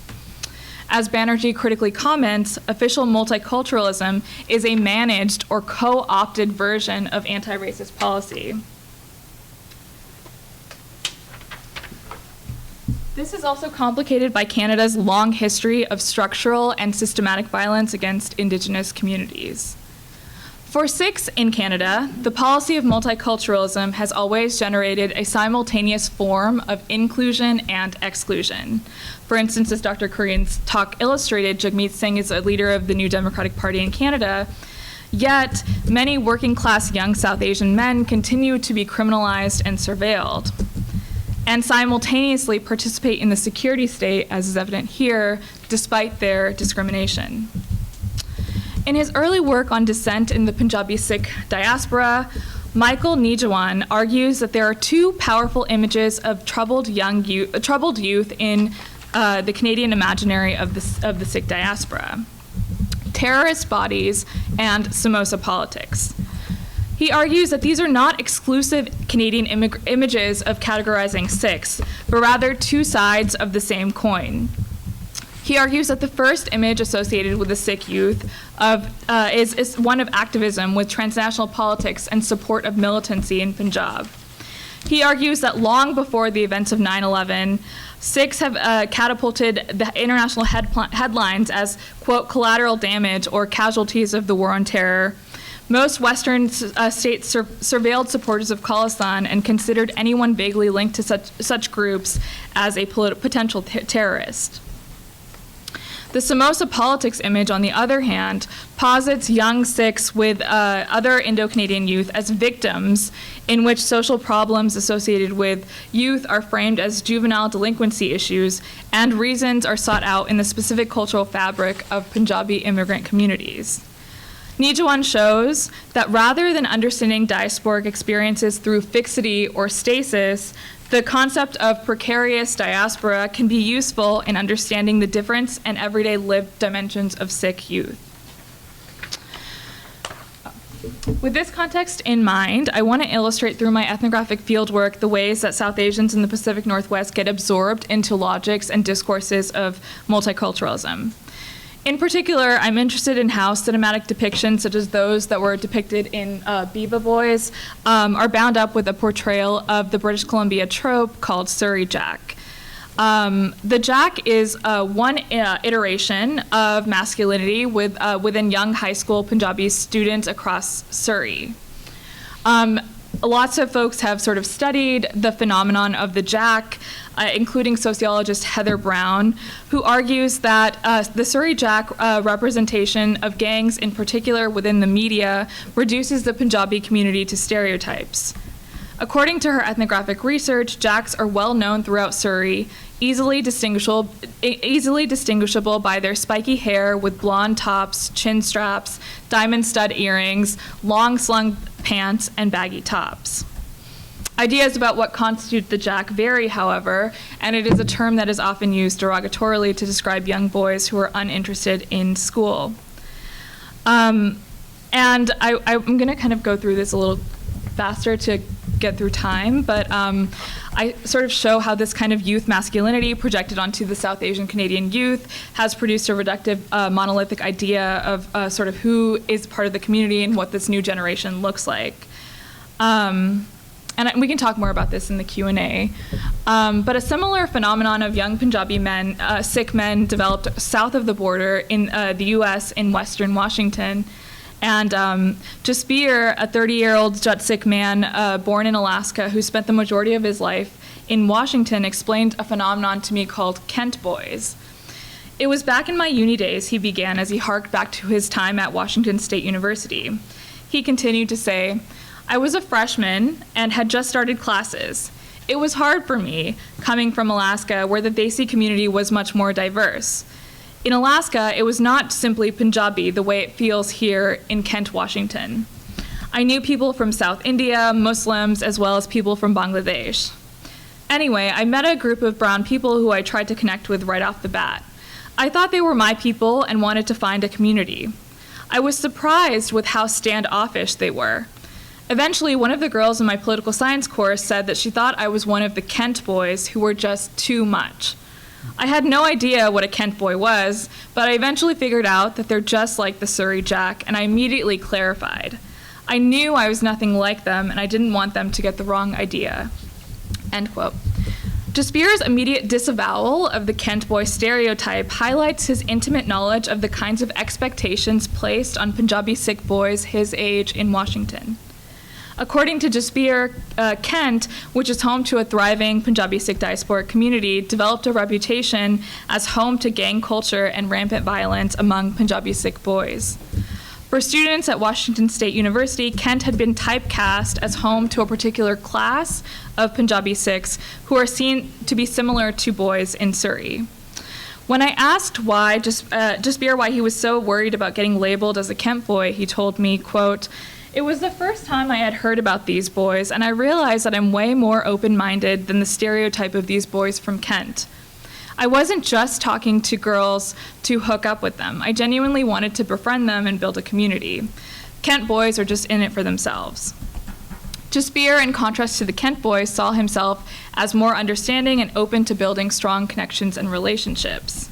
S3: As Banerjee critically comments, official multiculturalism is a managed or co-opted version of anti-racist policy. This is also complicated by Canada's long history of structural and systematic violence against Indigenous communities. For Sikhs in Canada, the policy of multiculturalism has always generated a simultaneous form of inclusion and exclusion. For instance, as Dr. Kurien's talk illustrated, Jagmeet Singh is a leader of the New Democratic Party in Canada, yet many working-class young South Asian men continue to be criminalized and surveilled, and simultaneously participate in the security state, as is evident here, despite their discrimination. In his early work on dissent in the Punjabi Sikh diaspora, Michael Nijawan argues that there are two powerful images of troubled youth in the Canadian imaginary of the Sikh diaspora: terrorist bodies and samosa politics. He argues that these are not exclusive Canadian images of categorizing Sikhs, but rather two sides of the same coin. He argues that the first image associated with the Sikh youth is one of activism with transnational politics and support of militancy in Punjab. He argues that long before the events of 9/11, Sikhs have catapulted the international headlines as, quote, collateral damage or casualties of the war on terror. Most Western states surveilled supporters of Khalistan and considered anyone vaguely linked to such groups as a potential terrorist. The samosa politics image, on the other hand, posits young Sikhs with other Indo-Canadian youth as victims, in which social problems associated with youth are framed as juvenile delinquency issues, and reasons are sought out in the specific cultural fabric of Punjabi immigrant communities. Nijawan shows that rather than understanding diasporic experiences through fixity or stasis, the concept of precarious diaspora can be useful in understanding the difference and everyday lived dimensions of Sikh youth. With this context in mind, I want to illustrate through my ethnographic fieldwork the ways that South Asians in the Pacific Northwest get absorbed into logics and discourses of multiculturalism. In particular, I'm interested in how cinematic depictions, such as those that were depicted in Biba Boys, are bound up with a portrayal of the British Columbia trope called Surrey Jack. The Jack is one iteration of masculinity within young high school Punjabi students across Surrey. Lots of folks have sort of studied the phenomenon of the Jack, including sociologist Heather Brown, who argues that the Surrey Jack representation of gangs in particular within the media reduces the Punjabi community to stereotypes. According to her ethnographic research, Jacks are well known throughout Surrey, easily distinguishable by their spiky hair with blonde tops, chin straps, diamond stud earrings, long slung pants, and baggy tops. Ideas about what constitutes the jack vary, however, and it is a term that is often used derogatorily to describe young boys who are uninterested in school. And I'm going to kind of go through this a little faster to get through time, but I sort of show how this kind of youth masculinity projected onto the South Asian Canadian youth has produced a reductive, monolithic idea of sort of who is part of the community and what this new generation looks like. And we can talk more about this in the Q&A. But a similar phenomenon of young Punjabi men, Sikh men, developed south of the border in the US in Western Washington. And Jasbir, a 30-year-old Jat Sikh man born in Alaska who spent the majority of his life in Washington, explained a phenomenon to me called Kent boys. It was back in my uni days, he began, as he harked back to his time at Washington State University. He continued to say, I was a freshman and had just started classes. It was hard for me, coming from Alaska, where the Desi community was much more diverse. In Alaska, it was not simply Punjabi the way it feels here in Kent, Washington. I knew people from South India, Muslims, as well as people from Bangladesh. Anyway, I met a group of brown people who I tried to connect with right off the bat. I thought they were my people and wanted to find a community. I was surprised with how standoffish they were. Eventually, one of the girls in my political science course said that she thought I was one of the Kent boys who were just too much. I had no idea what a Kent boy was, but I eventually figured out that they're just like the Surrey Jack, and I immediately clarified. I knew I was nothing like them, and I didn't want them to get the wrong idea. End quote. Jasbir's immediate disavowal of the Kent boy stereotype highlights his intimate knowledge of the kinds of expectations placed on Punjabi Sikh boys his age in Washington. According to Jasbir, Kent, which is home to a thriving Punjabi Sikh diaspora community, developed a reputation as home to gang culture and rampant violence among Punjabi Sikh boys. For students at Washington State University, Kent had been typecast as home to a particular class of Punjabi Sikhs who are seen to be similar to boys in Surrey. When I asked Jasbir why he was so worried about getting labeled as a Kent boy, he told me, quote, it was the first time I had heard about these boys, and I realized that I'm way more open-minded than the stereotype of these boys from Kent. I wasn't just talking to girls to hook up with them. I genuinely wanted to befriend them and build a community. Kent boys are just in it for themselves. Jasbir, in contrast to the Kent boys, saw himself as more understanding and open to building strong connections and relationships.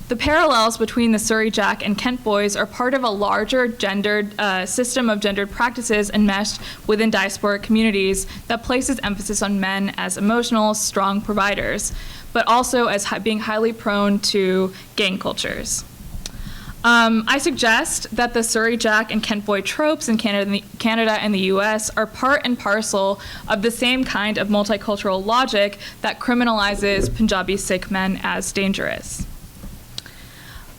S3: The parallels between the Surrey Jack and Kent boys are part of a larger gendered system of gendered practices enmeshed within diasporic communities that places emphasis on men as emotional, strong providers, but also as being highly prone to gang cultures. I suggest that the Surrey Jack and Kent boy tropes in Canada and the US are part and parcel of the same kind of multicultural logic that criminalizes Punjabi Sikh men as dangerous.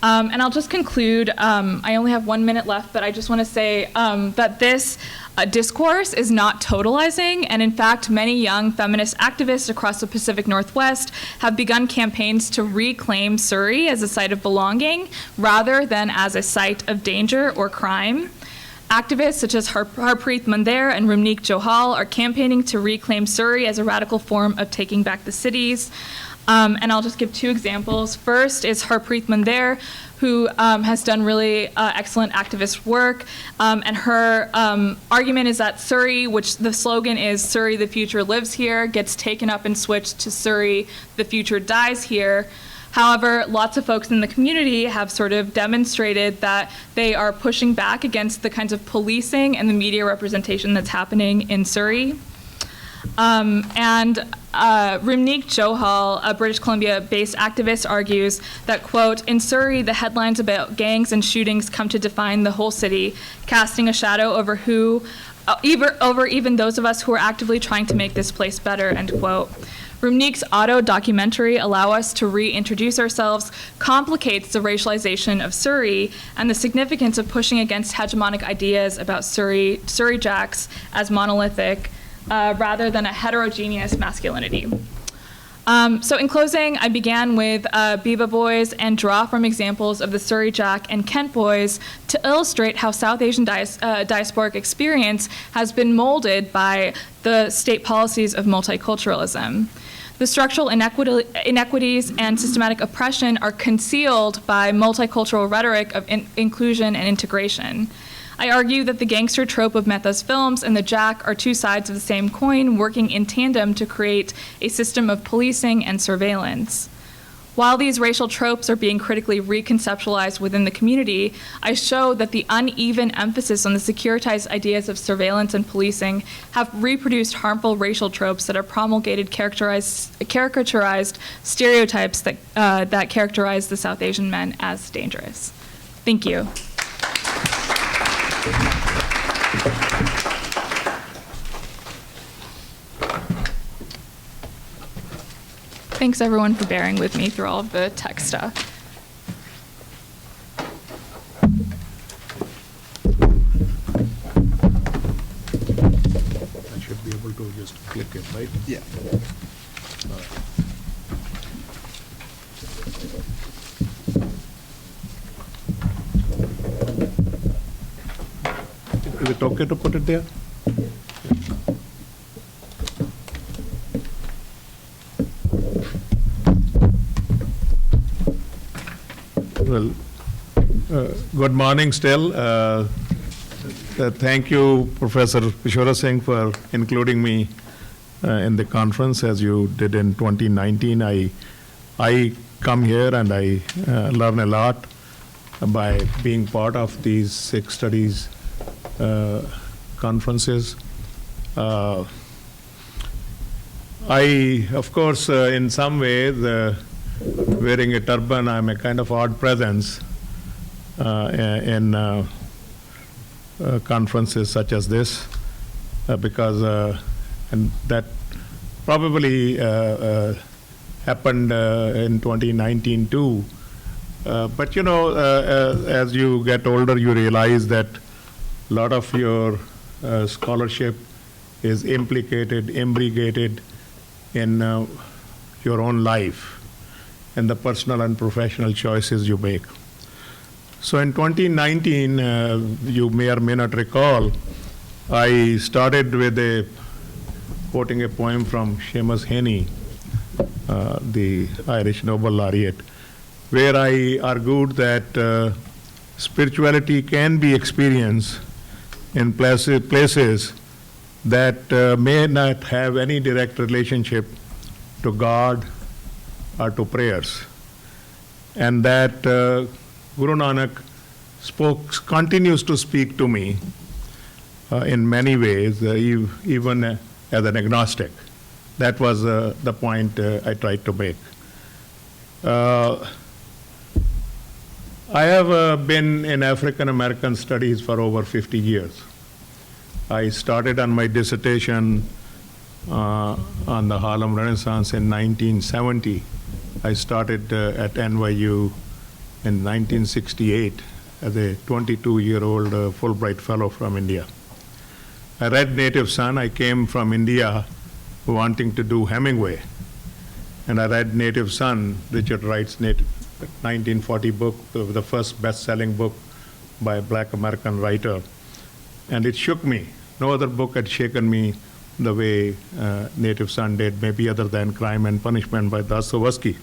S3: And I'll just conclude, I only have 1 minute left, but I just want to say that this discourse is not totalizing, and in fact, many young feminist activists across the Pacific Northwest have begun campaigns to reclaim Surrey as a site of belonging rather than as a site of danger or crime. Activists such as Harpreet Mandher and Rumneek Johal are campaigning to reclaim Surrey as a radical form of taking back the cities. And I'll just give two examples. First is Harpreet Mandher, who has done really excellent activist work. And her argument is that Surrey, which the slogan is Surrey, the future lives here, gets taken up and switched to Surrey, the future dies here. However, lots of folks in the community have sort of demonstrated that they are pushing back against the kinds of policing and the media representation that's happening in Surrey. Rumneek Johal, a British Columbia-based activist, argues that, quote, in Surrey, the headlines about gangs and shootings come to define the whole city, casting a shadow over even those of us who are actively trying to make this place better, end quote. Rumneek's auto-documentary, Allow Us to Reintroduce Ourselves, complicates the racialization of Surrey and the significance of pushing against hegemonic ideas about Surrey Jacks as monolithic, rather than a heterogeneous masculinity. So in closing, I began with Biba boys and draw from examples of the Surrey Jack and Kent boys to illustrate how South Asian diasporic experience has been molded by the state policies of multiculturalism. The structural inequities and systematic oppression are concealed by multicultural rhetoric of inclusion and integration. I argue that the gangster trope of Mehta's films and the Jack are two sides of the same coin working in tandem to create a system of policing and surveillance. While these racial tropes are being critically reconceptualized within the community, I show that the uneven emphasis on the securitized ideas of surveillance and policing have reproduced harmful racial tropes that are promulgated caricaturized stereotypes that characterize the South Asian men as dangerous. Thank you. Thanks everyone for bearing with me through all of the tech stuff.
S4: I should be able to just click it, right?
S1: Yeah.
S4: Is it okay to put it there? Well, good morning still. Thank you, Professor Pishora Singh, for including me in the conference as you did in 2019. I come here and I learn a lot by being part of these Sikh Studies conferences. I, of course, in some ways, wearing a turban, I'm a kind of odd presence in conferences such as this, because and that probably happened in 2019 too. But you know, as you get older, you realize that a lot of your scholarship is imbricated in your own life and the personal and professional choices you make. So in 2019, you may or may not recall, I started with quoting a poem from Seamus Heaney, the Irish Nobel laureate, where I argued that spirituality can be experienced in places that may not have any direct relationship to God or to prayers. And that Guru Nanak continues to speak to me in many ways, even as an agnostic. That was the point I tried to make. I have been in African American studies for over 50 years. I started on my dissertation on the Harlem Renaissance in 1970. I started at NYU in 1968 as a 22-year-old Fulbright fellow from India. I read Native Son. I came from India wanting to do Hemingway. And I read Native Son, Richard Wright's 1940 book, the first best-selling book by a black American writer. And it shook me. No other book had shaken me the way Native Son did, maybe other than Crime and Punishment by Dostoevsky.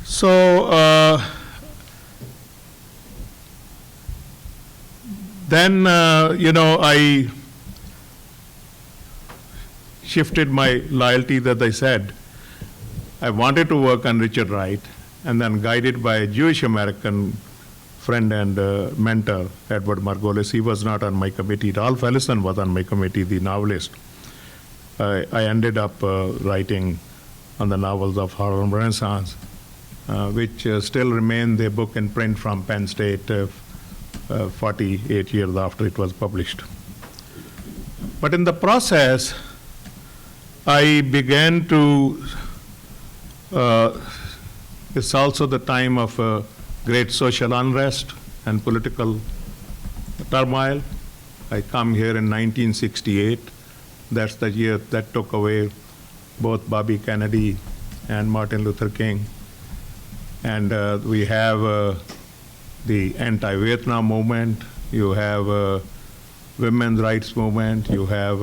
S4: So then, you know, I shifted my loyalty, that I said. I wanted to work on Richard Wright, and then guided by a Jewish American friend and mentor, Edward Margolis. He was not on my committee. Ralph Ellison was on my committee, the novelist. I ended up writing on the novels of Harlem Renaissance, which still remain the book in print from Penn State 48 years after it was published. But in the process, I began to, it's also the time of great social unrest and political turmoil. I come here in 1968. That's the year that took away both Bobby Kennedy and Martin Luther King. And we have the anti-Vietnam movement, you have women's rights movement, you have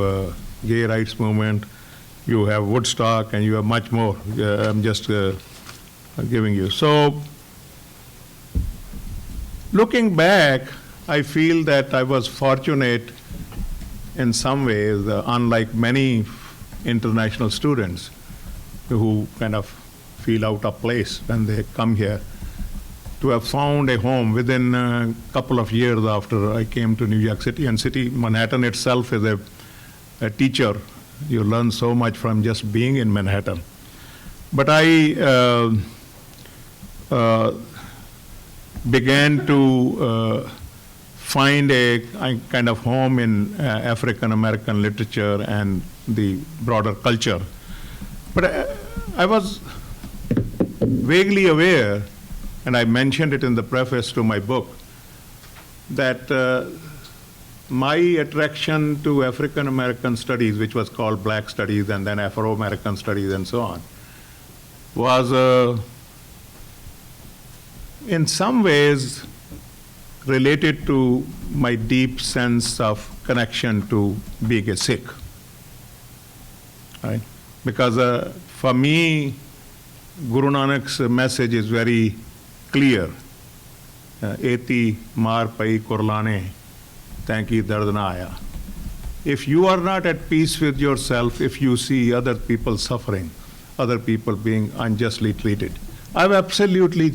S4: gay rights movement, you have Woodstock, and you have much more. I'm just giving you. So, looking back, I feel that I was fortunate in some ways, unlike many international students who kind of feel out of place when they come here, to have found a home within a couple of years after I came to New York City. And Manhattan itself is a teacher. You learn so much from just being in Manhattan. But I began to find a kind of home in African American literature and the broader culture. But I was vaguely aware, and I mentioned it in the preface to my book, that my attraction to African American studies, which was called Black Studies and then Afro-American Studies and so on, was in some ways related to my deep sense of connection to being a Sikh, right? Because for me, Guru Nanak's message is very clear. Eti maar pai kurlane, tanki dard na aya. If you are not at peace with yourself, if you see other people suffering, other people being unjustly treated, I have absolutely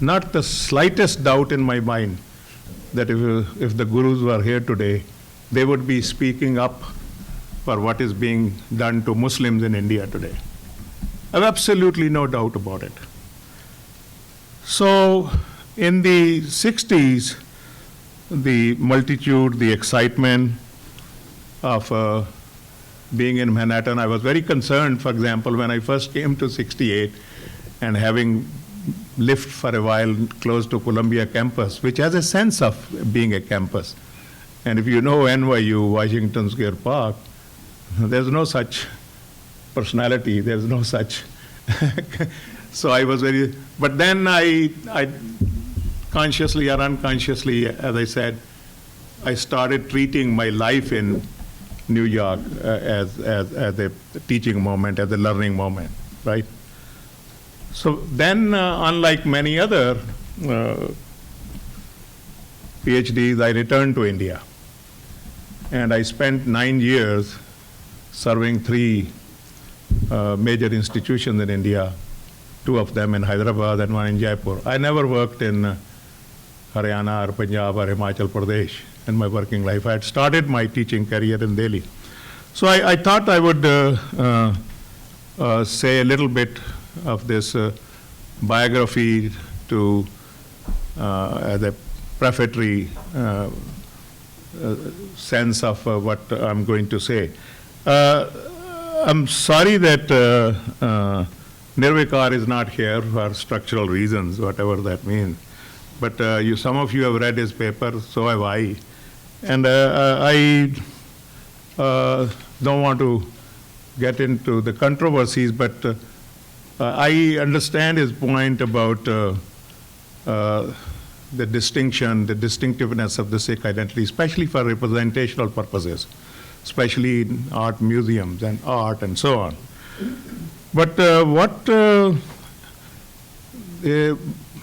S4: not the slightest doubt in my mind that if the Gurus were here today, they would be speaking up for what is being done to Muslims in India today. I have absolutely no doubt about it. So in the 60s, the multitude, the excitement of being in Manhattan, I was very concerned, for example, when I first came to 68 and having lived for a while close to Columbia campus, which has a sense of being a campus. And if you know NYU, Washington Square Park, there's no such personality, there's no such. So I was very, but then I consciously or unconsciously, as I said, I started treating my life in New York as a teaching moment, as a learning moment, right? So then, unlike many other PhDs, I returned to India. And I spent 9 years serving 3 major institutions in India, 2 of them in Hyderabad and 1 in Jaipur. I never worked in Haryana or Punjab or Himachal Pradesh in my working life. I had started my teaching career in Delhi. So I thought I would say a little bit of this biography to as a prefatory sense of what I'm going to say. I'm sorry that Nirvikar is not here for structural reasons, whatever that means. But some of you have read his paper, so have I. And I don't want to get into the controversies, but I understand his point about the distinction, the distinctiveness of the Sikh identity, especially for representational purposes, especially in art museums and art and so on. But what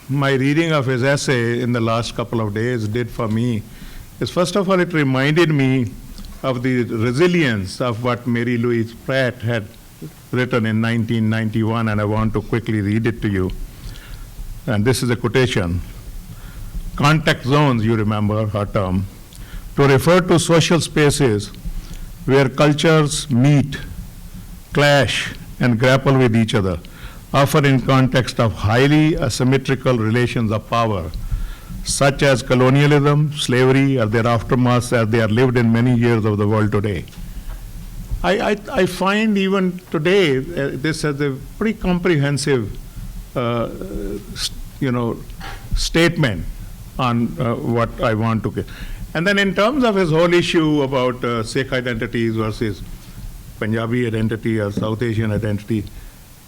S4: my reading of his essay in the last couple of days did for me is, first of all, it reminded me of the resilience of what Mary Louise Pratt had written in 1991, and I want to quickly read it to you. And this is a quotation. Contact zones, you remember her term, to refer to social spaces where cultures meet, clash, and grapple with each other, often in context of highly asymmetrical relations of power, such as colonialism, slavery, or their aftermaths as they are lived in many years of the world today. I find even today this as a pretty comprehensive statement on what I want to get. And then in terms of his whole issue about Sikh identities versus Punjabi identity or South Asian identity.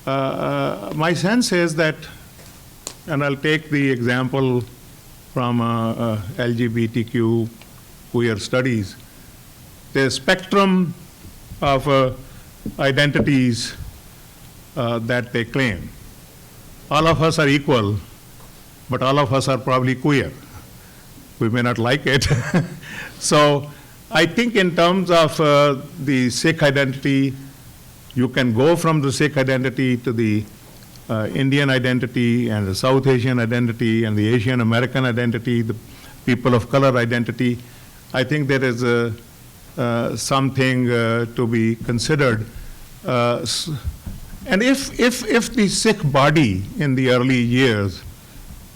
S4: My sense is that, and I'll take the example from LGBTQ queer studies, the spectrum of identities that they claim. All of us are equal, but all of us are probably queer. We may not like it. So I think in terms of the Sikh identity, you can go from the Sikh identity to the Indian identity and the South Asian identity and the Asian American identity, the people of color identity. I think there is something to be considered. And if the Sikh body in the early years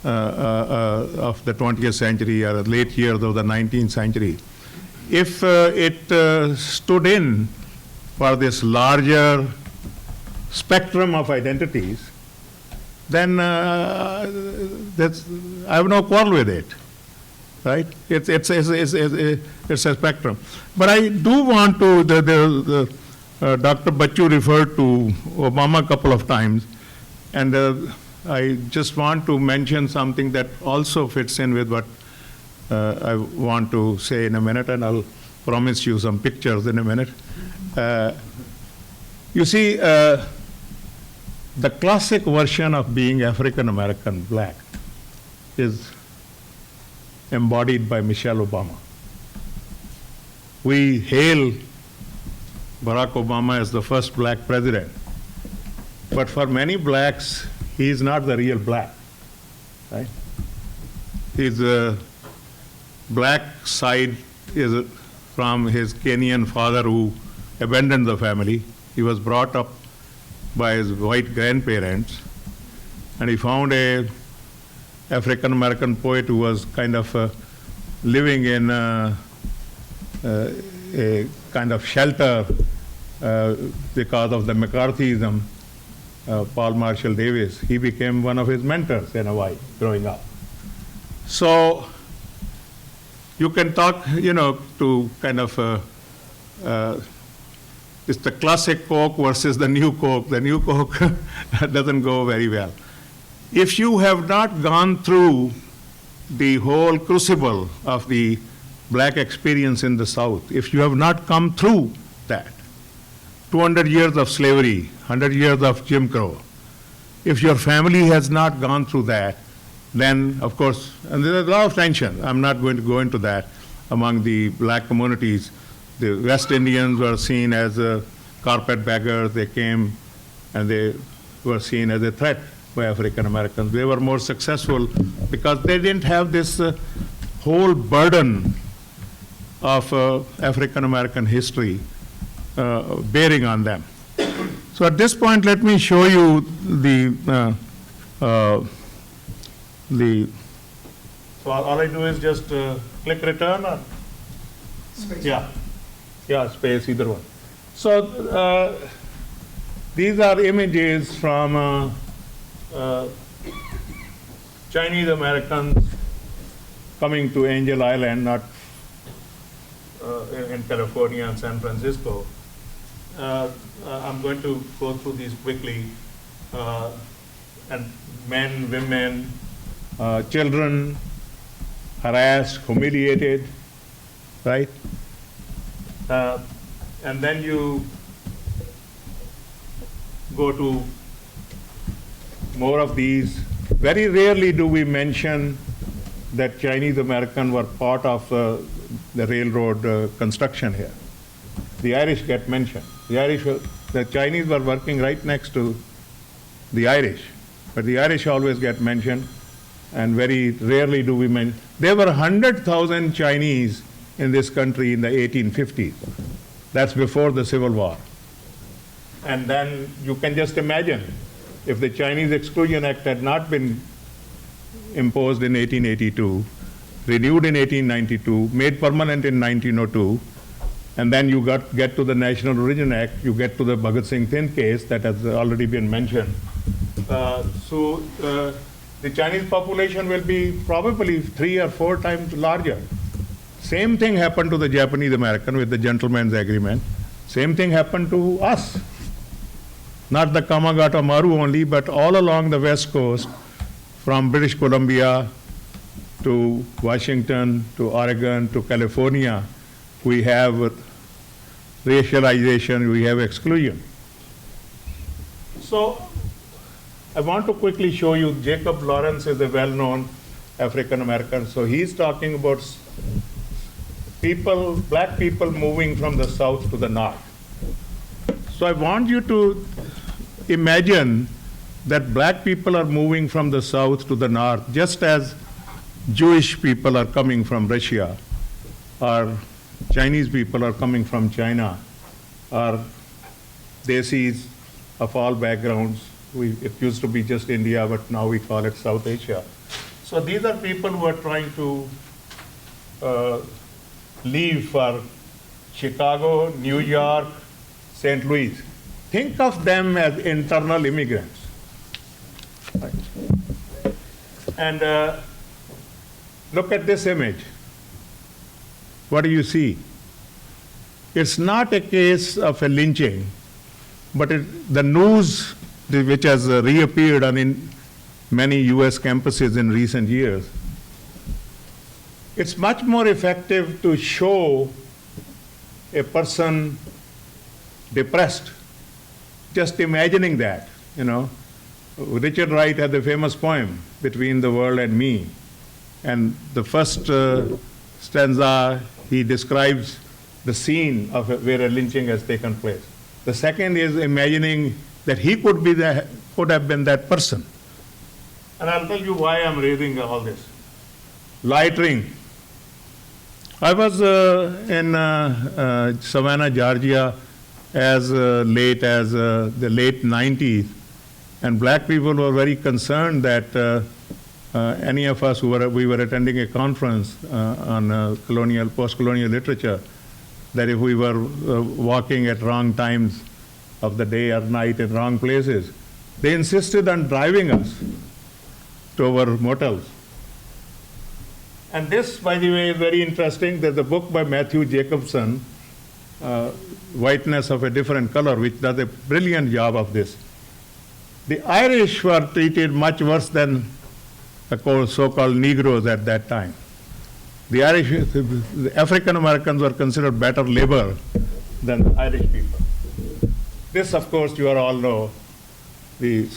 S4: of the 20th century or late years of the 19th century, if it stood in for this larger spectrum of identities, then I have no quarrel with it, right? It's a spectrum. But I do want to, Dr. Bachu referred to Obama a couple of times, and I just want to mention something that also fits in with what I want to say in a minute, and I'll promise you some pictures in a minute. You see, the classic version of being African American black is embodied by Michelle Obama. We hail Barack Obama as the first black president, but for many blacks, he is not the real black, right? His black side is from his Kenyan father who abandoned the family. He was brought up by his white grandparents, and he found a African-American poet who was kind of living in a kind of shelter because of the McCarthyism, Paul Marshall Davis. He became one of his mentors in Hawaii growing up. So you can talk, to kind of it's the classic Coke versus the new Coke. The new Coke doesn't go very well. If you have not gone through the whole crucible of the black experience in the South, if you have not come through that, 200 years of slavery, 100 years of Jim Crow, if your family has not gone through that, then of course, and there's a lot of tension, I'm not going to go into that among the black communities. The West Indians were seen as carpetbaggers. They came and they were seen as a threat by African Americans. They were more successful because they didn't have this whole burden of African American history bearing on them. So at this point, let me show you the so all I do is just click return or? Space. Yeah, space, either one. So these are images from Chinese Americans coming to Angel Island, not in California and San Francisco. I'm going to go through these quickly. And men, women, children, harassed, humiliated, right? And then you go to more of these. Very rarely do we mention that Chinese American were part of the railroad construction here. The Irish get mentioned. The Chinese were working right next to the Irish, but the Irish always get mentioned, and very rarely do we mention. There were 100,000 Chinese in this country in the 1850s. That's before the Civil War. And then you can just imagine if the Chinese Exclusion Act had not been imposed in 1882, renewed in 1892, made permanent in 1902, and then you get to the National Origin Act, you get to the Bhagat Singh Thind case that has already been mentioned. So the Chinese population will be probably 3 or 4 times larger. Same thing happened to the Japanese American with the Gentleman's Agreement. Same thing happened to us. Not the Kamagata Maru only, but all along the West Coast, from British Columbia to Washington, to Oregon, to California, we have racialization, we have exclusion. So I want to quickly show you, Jacob Lawrence is a well-known African American. So he's talking about people, black people moving from the south to the north. So I want you to imagine that black people are moving from the south to the north, just as Jewish people are coming from Russia, or Chinese people are coming from China, or Desis of all backgrounds. It used to be just India, but now we call it South Asia. So these are people who are trying to leave for Chicago, New York, St. Louis. Think of them as internal immigrants. Right. And look at this image. What do you see? It's not a case of a lynching, but the news which has reappeared on in many US campuses in recent years, it's much more effective to show a person depressed, just imagining that, you know. Richard Wright had the famous poem, Between the World and Me. And the first stanza, he describes the scene of where a lynching has taken place. The second is imagining that he could have been that person. And I'll tell you why I'm raising all this. Lightering. I was in Savannah, Georgia, as late as the late 90s, and black people were very concerned that any of us we were attending a conference on post-colonial literature, that if we were walking at wrong times of the day or night in wrong places, they insisted on driving us to our motels. And this, by the way, is very interesting. There's a book by Matthew Jakobson, Whiteness of a Different Color, which does a brilliant job of this. The Irish were treated much worse than the so-called Negroes at that time. The African Americans were considered better labor than the Irish people. This, of course, you all know, the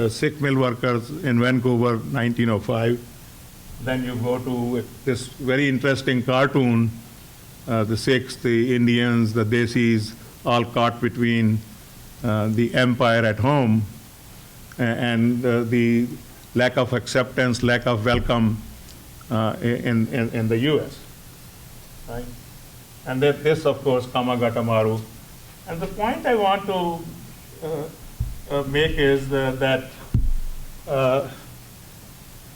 S4: Sikh mill workers in Vancouver, 1905. Then you go to this very interesting cartoon, the Sikhs, the Indians, the Desis, all caught between the empire at home and the lack of acceptance, lack of welcome in the US. Right? And this, of course, Kamagata Maru. And the point I want to make is that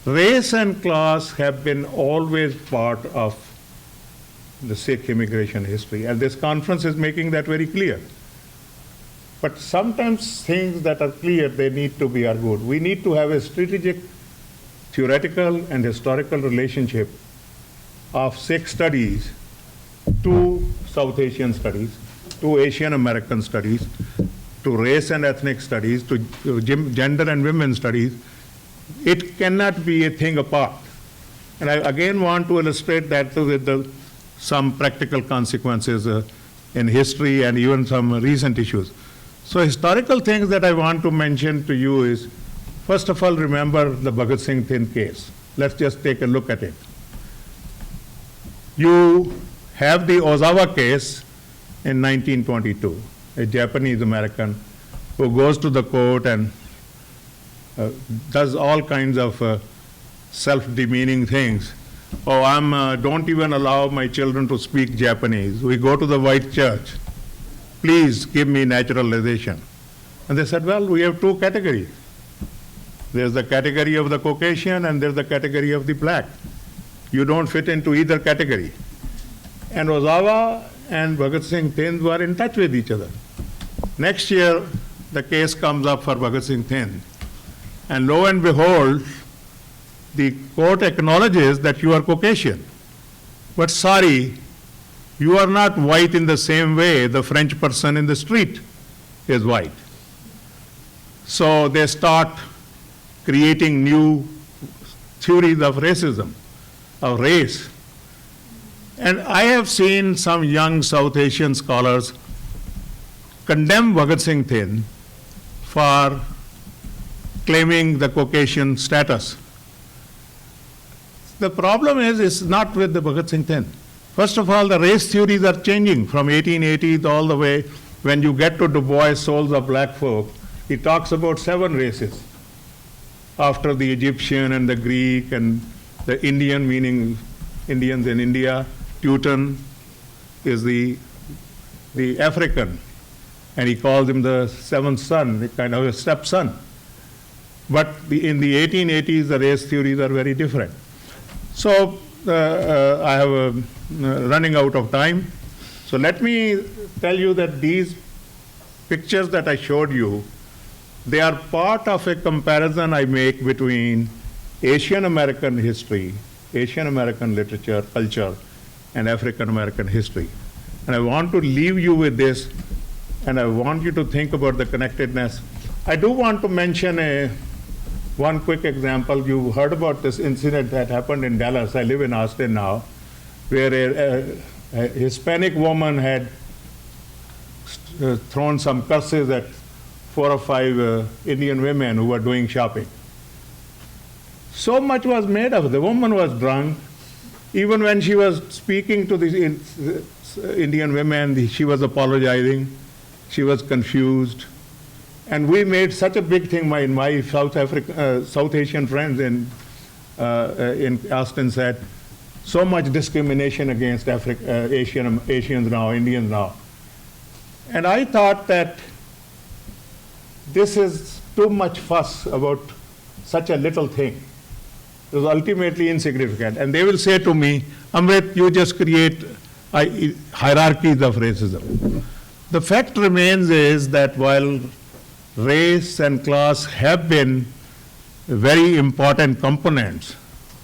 S4: race and class have been always part of the Sikh immigration history, and this conference is making that very clear. But sometimes things that are clear, they need to be argued. We need to have a strategic, theoretical, and historical relationship of Sikh studies to South Asian studies, to Asian American studies, to race and ethnic studies, to gender and women studies. It cannot be a thing apart. And I again want to illustrate that with some practical consequences in history and even some recent issues. So historical things that I want to mention to you is, first of all, remember the Bhagat Singh Thind case. Let's just take a look at it. You have the Ozawa case in 1922, a Japanese American who goes to the court and does all kinds of self-demeaning things. Oh, don't even allow my children to speak Japanese. We go to the white church. Please give me naturalization. And they said, well, we have two categories. There's the category of the Caucasian and there's the category of the black. You don't fit into either category. And Ozawa and Bhagat Singh Thind were in touch with each other. Next year, the case comes up for Bhagat Singh Thind. And lo and behold, the court acknowledges that you are Caucasian. But sorry, You are not white in the same way the French person in the street is white. So they start creating new theories of racism, of race. And I have seen some young South Asian scholars condemn Bhagat Singh Thind for claiming the Caucasian status. The problem is, it's not with the Bhagat Singh Thind. First of all, the race theories are changing from 1880s all the way. When you get to Du Bois' Souls of Black Folk, he talks about 7 races. After the Egyptian and the Greek and the Indian, meaning Indians in India, Teuton is the African. And he calls him the 7th son, kind of a stepson. But in the 1880s, the race theories are very different. So I have running out of time. So let me tell you that these pictures that I showed you, they are part of a comparison I make between Asian American history, Asian American literature, culture, and African American history. And I want to leave you with this, and I want you to think about the connectedness. I do want to mention one quick example. You heard about this incident that happened in Dallas. I live in Austin now, where a Hispanic woman had thrown some curses at 4 or 5 Indian women who were doing shopping. So much was made of it. The woman was drunk. Even when she was speaking to these Indian women, she was apologizing. She was confused. And we made such a big thing. My South Asian friends in Austin said, so much discrimination against Asians now, Indians now. And I thought that this is too much fuss about such a little thing. It was ultimately insignificant. And they will say to me, Amrit, you just create hierarchies of racism. The fact remains is that while race and class have been very important components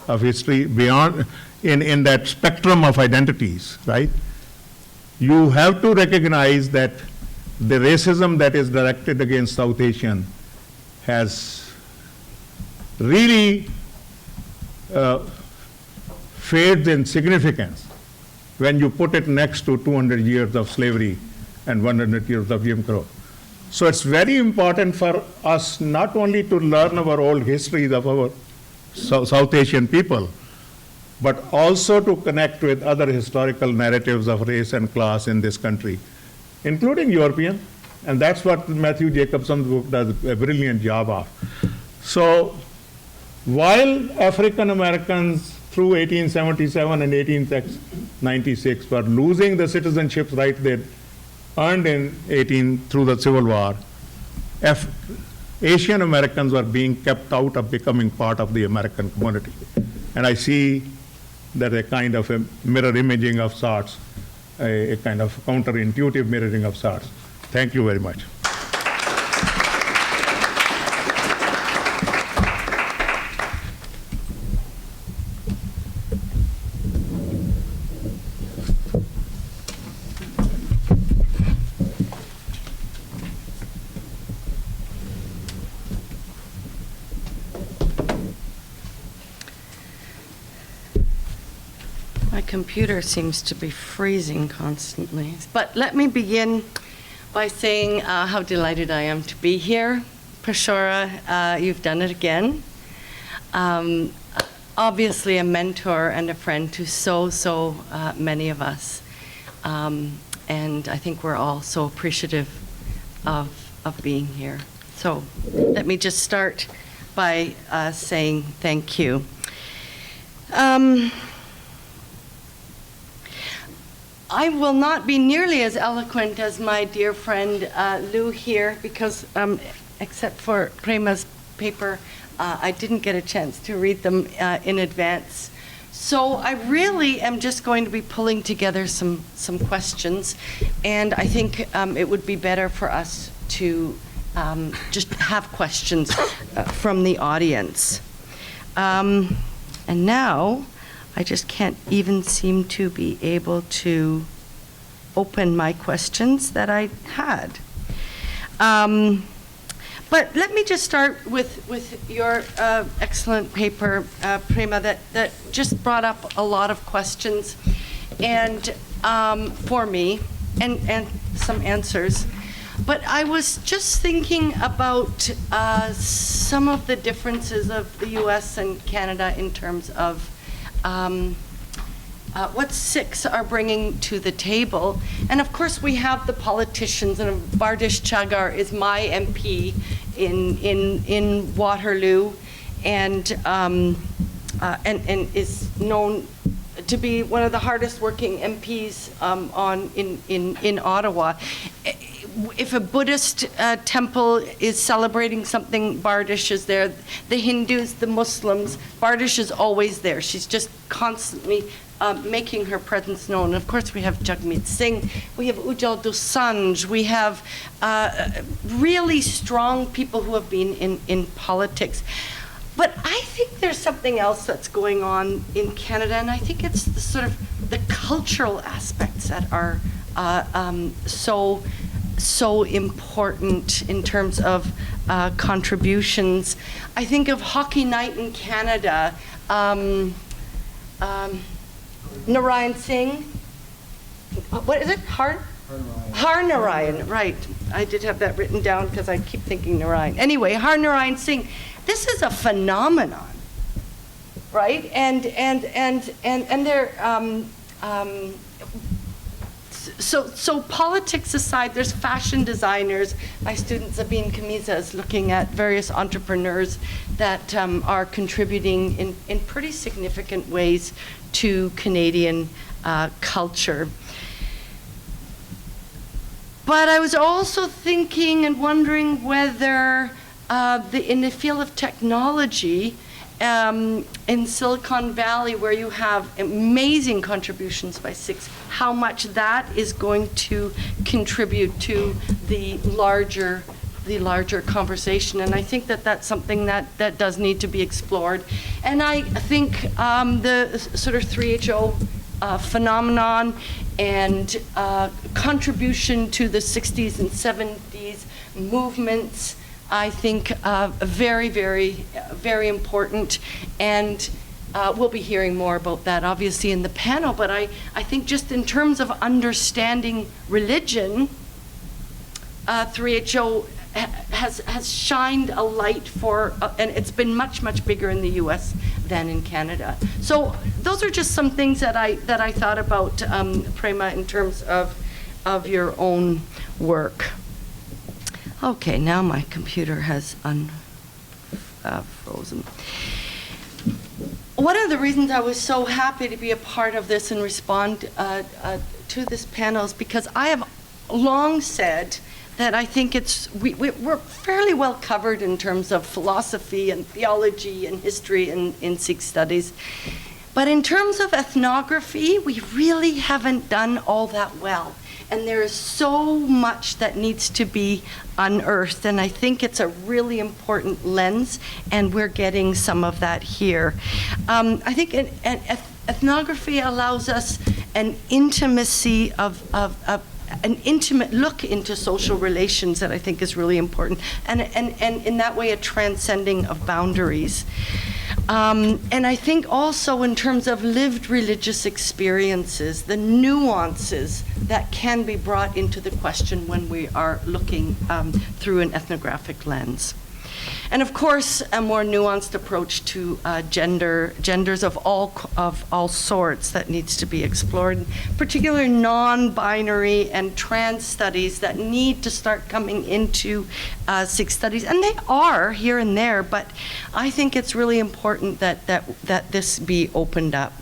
S4: of history beyond, in that spectrum of identities, right? You have to recognize that the racism that is directed against South Asian has really fades in significance when you put it next to 200 years of slavery and 100 years of Jim Crow. So it's very important for us not only to learn our old histories of our South Asian people, but also to connect with other historical narratives of race and class in this country, including European. And that's what Matthew Jacobson's book does a brilliant job of. So while African Americans through 1877 and 1896 were losing the citizenship right they earned through the Civil War, Asian Americans were being kept out of becoming part of the American community. And I see that a kind of a mirror imaging of sorts, a kind of counterintuitive mirroring of sorts. Thank you very much.
S5: Computer seems to be freezing constantly. But let me begin by saying how delighted I am to be here. Peshora, you've done it again. Obviously a mentor and a friend to so many of us. And I think we're all so appreciative of being here. So let me just start by saying thank you. I will not be nearly as eloquent as my dear friend Lou here because except for Prema's paper, I didn't get a chance to read them in advance. So I really am just going to be pulling together some questions, and I think it would be better for us to just have questions from the audience. And now, I just can't even seem to be able to open my questions that I had. But let me just start with your excellent paper, Prema, that just brought up a lot of questions and for me, and some answers. But I was just thinking about some of the differences of the US and Canada in terms of what Sikhs are bringing to the table. And of course we have the politicians, and Bardish Chagar is my MP in Waterloo, and is known to be one of the hardest working MPs in Ottawa. If a Buddhist temple is celebrating something, Bardish is there. The Hindus, the Muslims, Bardish is always there. She's just constantly making her presence known. Of course, we have Jasbir Singh, we have Ujjal Dosanjh, we have really strong people who have been in politics. But I think there's something else that's going on in Canada, and I think it's the sort of the cultural aspects that are so important in terms of contributions. I think of Hockey Night in Canada, Narayan Singh, what is it, Har Narayan, right. I did have that written down because I keep thinking Narayan. Anyway, Har Narayan Singh, this is a phenomenon, right? And they're, so politics aside, there's fashion designers. My student Sabine Camisa is looking at various entrepreneurs that are contributing in pretty significant ways to Canadian culture. But I was also thinking and wondering whether in the field of technology, in Silicon Valley, where you have amazing contributions by Sikhs, how much that is going to contribute to the larger conversation. And I think that that's something that does need to be explored. And I think the sort of 3HO phenomenon and contribution to the 60s and 70s movements, I think very, very, very important. And we'll be hearing more about that obviously in the panel, but I think just in terms of understanding religion, 3HO has shined a light for, and it's been much, much bigger in the US than in Canada. So those are just some things that I thought about, Prema, in terms of your own work. Okay, now my computer has frozen. One of the reasons I was so happy to be a part of this and respond to this panel is because I have long said that I think we're fairly well covered in terms of philosophy and theology and history in Sikh studies. But in terms of ethnography, we really haven't done all that well. And there is so much that needs to be unearthed, and I think it's a really important lens, and we're getting some of that here. I think ethnography allows us an intimacy an intimate look into social relations that I think is really important, and in that way a transcending of boundaries. And I think also in terms of lived religious experiences, the nuances that can be brought into the question when we are looking through an ethnographic lens. And of course, a more nuanced approach to genders of all sorts that needs to be explored, particularly non-binary and trans studies that need to start coming into Sikh studies, and they are here and there. But I think it's really important that this be opened up.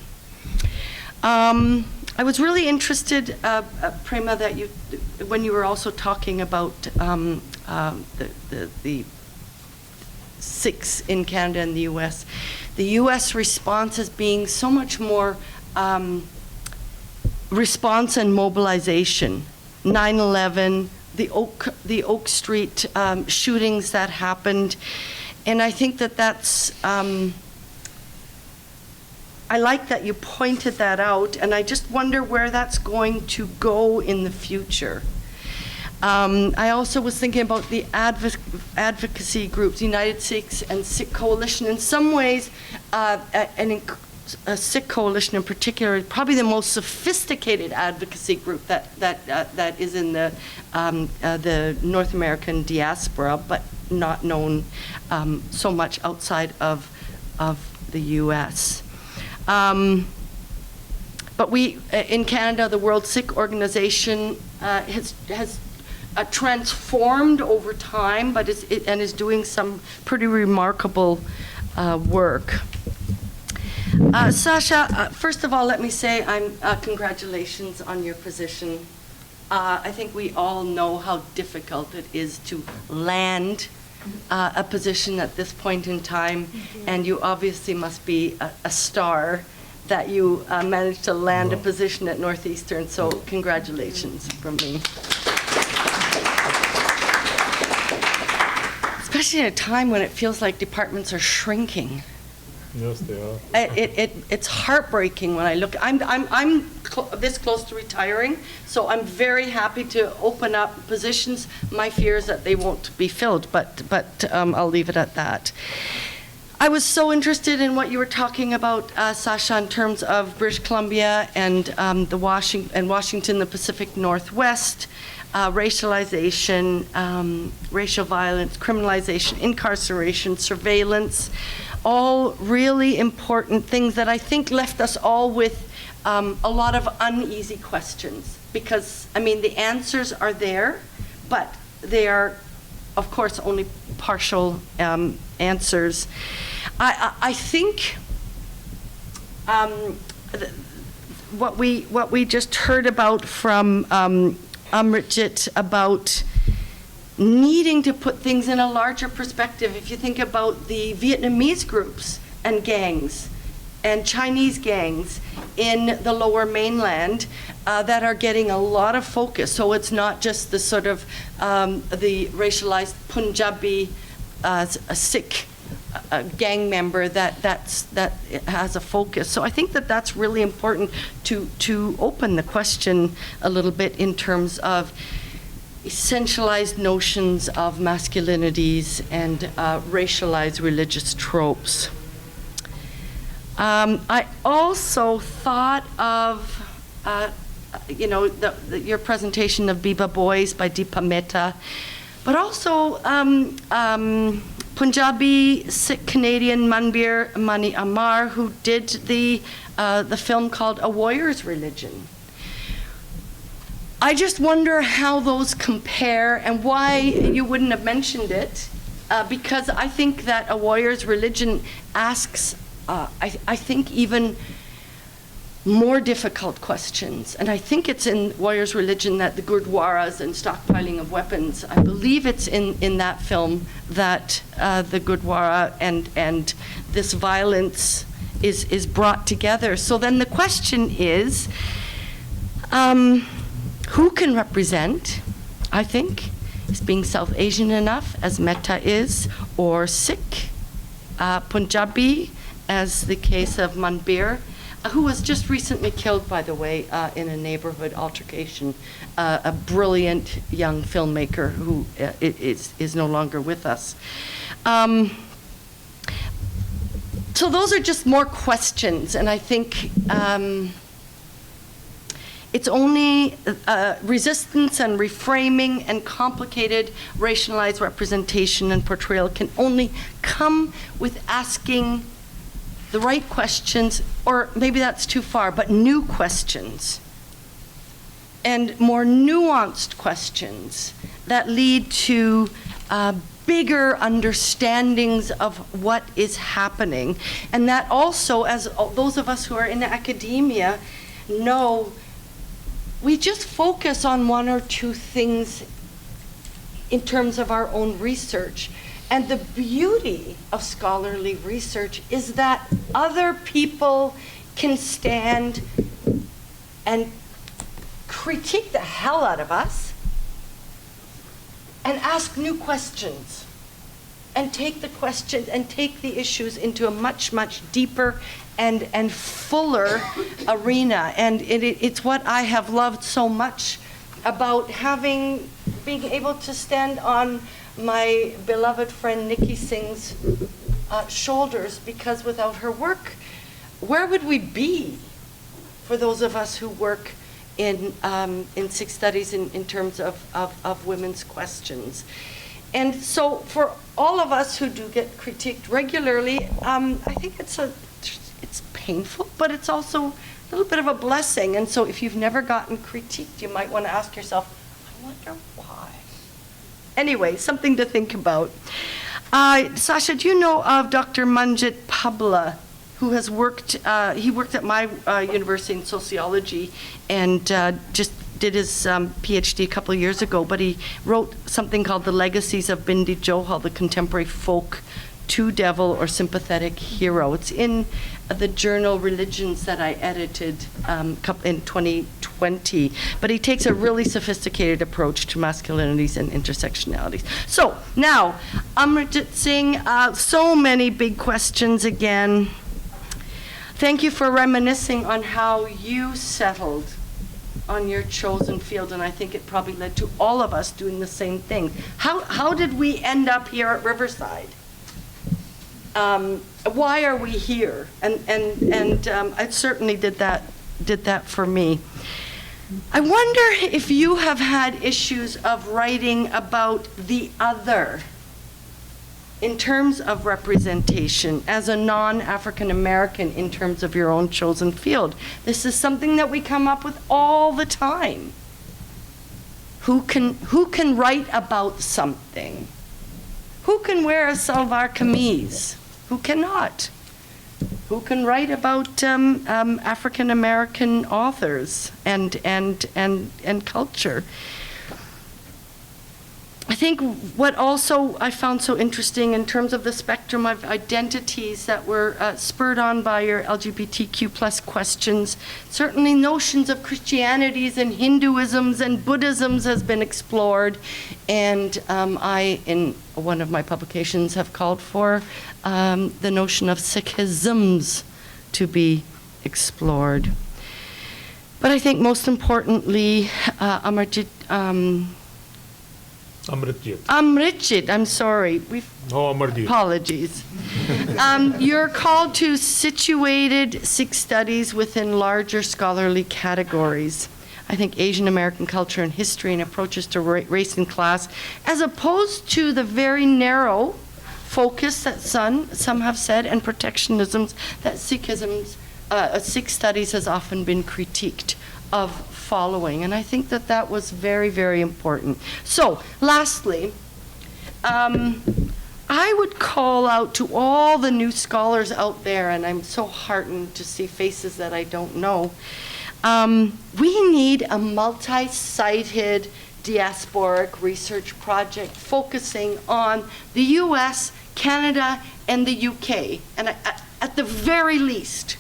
S5: I was really interested, Prema, that when you were also talking about the Sikhs in Canada and the US. The US response as being so much more response and mobilization. 9/11, the Oak Street shootings that happened, and I think that's I like that you pointed that out, and I just wonder where that's going to go in the future. I also was thinking about the advocacy groups, United Sikhs and Sikh Coalition. In some ways, a Sikh Coalition in particular, probably the most sophisticated advocacy group that is in the North American diaspora, but not known so much outside of the U.S. But we, in Canada, the World Sikh Organization has transformed over time, but is doing some pretty remarkable work. Sasha, first of all, let me say congratulations on your position. I think we all know how difficult it is to land a position at this point in time, and you obviously must be a star that you managed to land a position at Northeastern, so congratulations from me. Especially at a time when it feels like departments are shrinking.
S4: Yes, they are.
S5: It's heartbreaking when I look. I'm this close to retiring, so I'm very happy to open up positions. My fear is that they won't be filled, but I'll leave it at that. I was so interested in what you were talking about, Sasha, in terms of British Columbia and Washington, the Pacific Northwest, racialization, racial violence, criminalization, incarceration, surveillance. All really important things that I think left us all with a lot of uneasy questions, because, I mean, the answers are there, but they are, of course, only partial answers. I think what we just heard about from Amritjit about needing to put things in a larger perspective. If you think about the Vietnamese groups and gangs and Chinese gangs in the Lower Mainland that are getting a lot of focus. So it's not just the sort of the racialized Punjabi Sikh gang member that has a focus. So I think that that's really important to open the question a little bit in terms of essentialized notions of masculinities and racialized religious tropes. I also thought of, your presentation of Biba Boys by Deepa Mehta, but also Punjabi Sikh Canadian Manbir Mani Amar, who did the film called A Warrior's Religion. I just wonder how those compare and why you wouldn't have mentioned it, because I think that A Warrior's Religion asks, I think, even more difficult questions. And I think it's in Warrior's Religion that the Gurdwaras and stockpiling of weapons, I believe it's in that film that the Gurdwara and this violence is brought together. So then the question is, who can represent, I think, is being South Asian enough, as Mehta is, or Sikh, Punjabi, as the case of Manbir, who was just recently killed, by the way, in a neighborhood altercation, a brilliant young filmmaker who is no longer with us. So those are just more questions, and I think it's only resistance and reframing and complicated racialized representation and portrayal can only come with asking the right questions, or maybe that's too far, but new questions and more nuanced questions that lead to bigger understandings of what is happening. And that also, as those of us who are in academia know, we just focus on one or two things in terms of our own research. And the beauty of scholarly research is that other people can stand and critique the hell out of us and ask new questions and take the questions and take the issues into a much, much deeper and fuller arena. And it's what I have loved so much about being able to stand on my beloved friend Nikki Singh's shoulders, because without her work, where would we be for those of us who work in Sikh studies in terms of women's questions? And so for all of us who do get critiqued regularly, I think it's painful, but it's also a little bit of a blessing. And so if you've never gotten critiqued, you might want to ask yourself, I wonder why. Anyway, something to think about. Sasha, do you know of Dr. Manjit Pabla, who has worked, he worked at my university in sociology and just did his PhD a couple of years ago, but he wrote something called The Legacies of Bindi Johal, the Contemporary Folk Two Devil or Sympathetic Hero. It's in the journal Religions that I edited in 2020. But he takes a really sophisticated approach to masculinities and intersectionalities. So now, Amritjit Singh, so many big questions again. Thank you for reminiscing on how you settled on your chosen field, and I think it probably led to all of us doing the same thing. How did we end up here at Riverside? Why are we here? And it certainly did that for me. I wonder if you have had issues of writing about the other in terms of representation as a non-African American in terms of your own chosen field. This is something that we come up with all the time. Who can write about something? Who can wear a salwar kameez? Who cannot? Who can write about African American authors and culture? I think what also I found so interesting in terms of the spectrum of identities that were spurred on by your LGBTQ plus questions, certainly notions of Christianities and Hinduisms and Buddhisms has been explored. And I, in one of my publications, have called for the notion of Sikhisms to be explored. But I think most importantly, Amritjit, I'm sorry.
S4: Amarjit.
S5: Apologies. You're called to situated Sikh studies within larger scholarly categories. I think Asian American culture and history and approaches to race and class, as opposed to the very narrow focus that some have said, and protectionisms that Sikh studies has often been critiqued of following. And I think that was very, very important. So, lastly, I would call out to all the new scholars out there, and I'm so heartened to see faces that I don't know. We need a multi-sited diasporic research project focusing on the US, Canada, and the UK. And at the very least,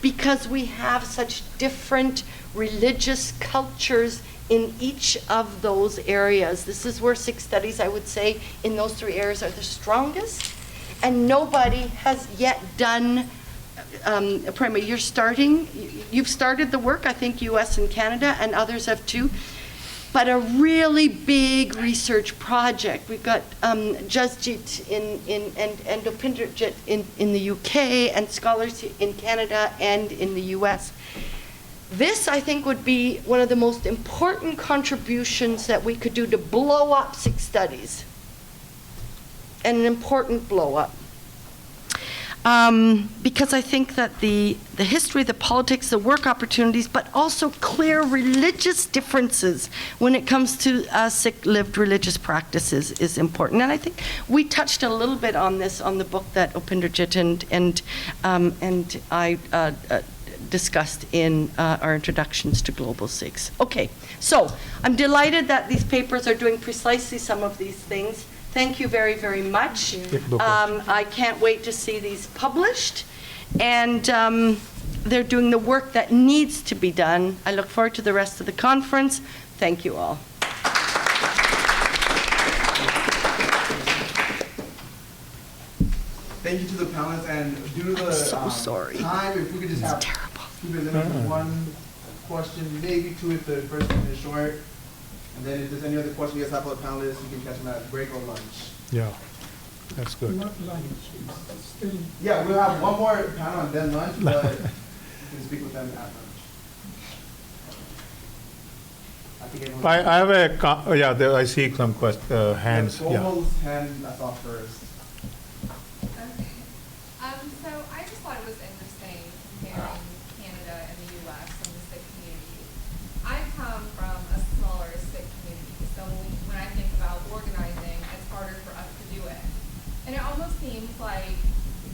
S5: because we have such different religious cultures in each of those areas. This is where Sikh studies, I would say, in those three areas are the strongest. And nobody has yet done, Prema, you've started the work, I think US and Canada, and others have too, but a really big research project. We've got Jasbir and Amritjit in the UK, and scholars in Canada and in the US. This, I think, would be one of the most important contributions that we could do to blow up Sikh studies, and an important blow up. Because I think that the history, the politics, the work opportunities, but also clear religious differences when it comes to Sikh lived religious practices is important. And I think we touched a little bit on this on the book that Amritjit and I discussed in our introductions to Global Sikhs. Okay, so I'm delighted that these papers are doing precisely some of these things. Thank you very, very much. I can't wait to see these published. And they're doing the work that needs to be done. I look forward to the rest of the conference. Thank you all.
S1: Thank thank you to the panelists, and due to the
S2: sorry.
S1: time, if we could just have keep it limited to one question, maybe two if the first one is short. And then if there's any other question you guys have for the panelists, you can catch them at break or lunch.
S4: Yeah, that's good.
S6: Not lunch, it's still.
S1: Yeah, we'll have one more panel and then lunch, but you can speak with them at lunch. I think everyone.
S4: I have a, I see some hands, yeah.
S1: Gold's hand, I saw first.
S7: Okay. So I just thought it was interesting comparing Canada and the U.S. and the Sikh community. I come from a smaller Sikh community, so when I think about organizing, it's harder for us to do it. And it almost seems like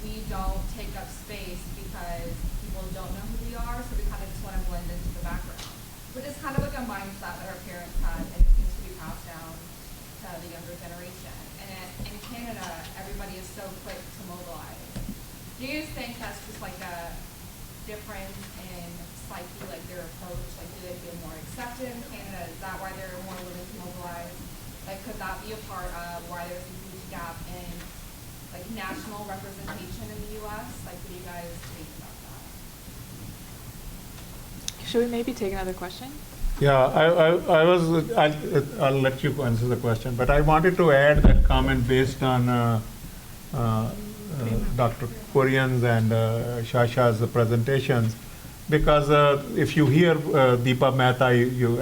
S7: we don't take up space because people don't know who we are, so we kind of just want to blend into the background. Which is kind of like a mindset that our parents had, and it seems to be passed down to the younger generation. And in Canada, everybody is so quick to mobilize. Do you think that's just like a difference in psyche, like their approach? Like, do they feel more accepted in Canada? Is that why they're more willing to mobilize? Like, could that be a part of why there's a huge gap in like national representation in the U.S.? Like, what do you guys think about that?
S3: Should we maybe take another question?
S4: Yeah, I'll let you answer the question, but I wanted to add that comment based on Dr. Kurien's and Sasha's presentations, because if you hear Deepa Mehta,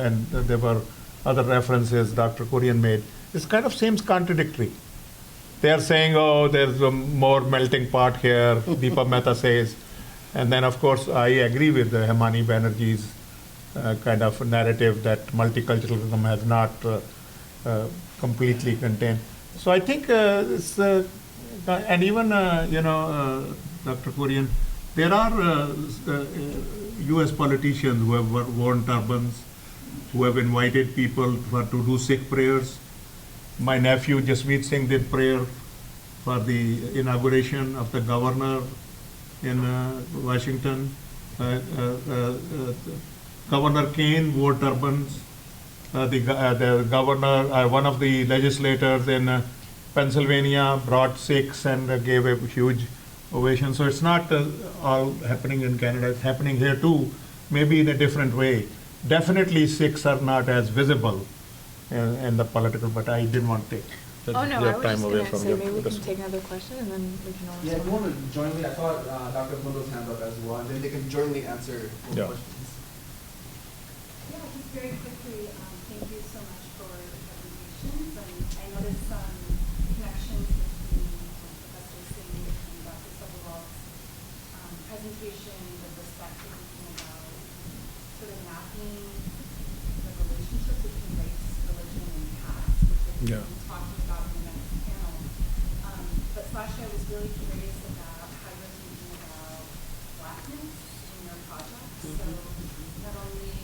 S4: and there were other references Dr. Kurien made, it kind of seems contradictory. They are saying, oh, there's a more melting pot here, Deepa Mehta says. And then, of course, I agree with Hemani Banerjee's kind of narrative that multiculturalism has not completely contained. So I think it's, and even, Dr. Kurien, there are US politicians who have worn turbans, who have invited people to do Sikh prayers. My nephew, Jasbir Singh, did prayer for the inauguration of the governor in Washington. Governor Kane wore turbans. The governor, one of the legislators in Pennsylvania brought Sikhs and gave a huge ovation. So it's not all happening in Canada, it's happening here too, maybe in a different way. Definitely Sikhs are not as visible in the political, but I didn't want to take
S3: Oh no,
S4: your
S3: I was
S4: time
S3: just
S4: away
S3: going to
S4: from
S3: say
S4: your
S3: maybe we can
S4: discussion.
S3: take another question and then we can all
S1: Yeah, if you
S3: respond.
S1: want to jointly, I saw Dr. Mundo's hand up as well, and then they can jointly answer both
S4: Yeah.
S1: questions.
S8: Yeah, just very quickly, thank you so much for the presentations. I noticed some connections between Professor Singh and Dr. Sabherwal's presentation with respect to thinking about sort of mapping the relationship between race, religion, and caste, which I think
S4: Yeah.
S8: we'll be talking about in the next panel. But Sasha, I was really curious about how you're thinking about Blackness in your project. So not only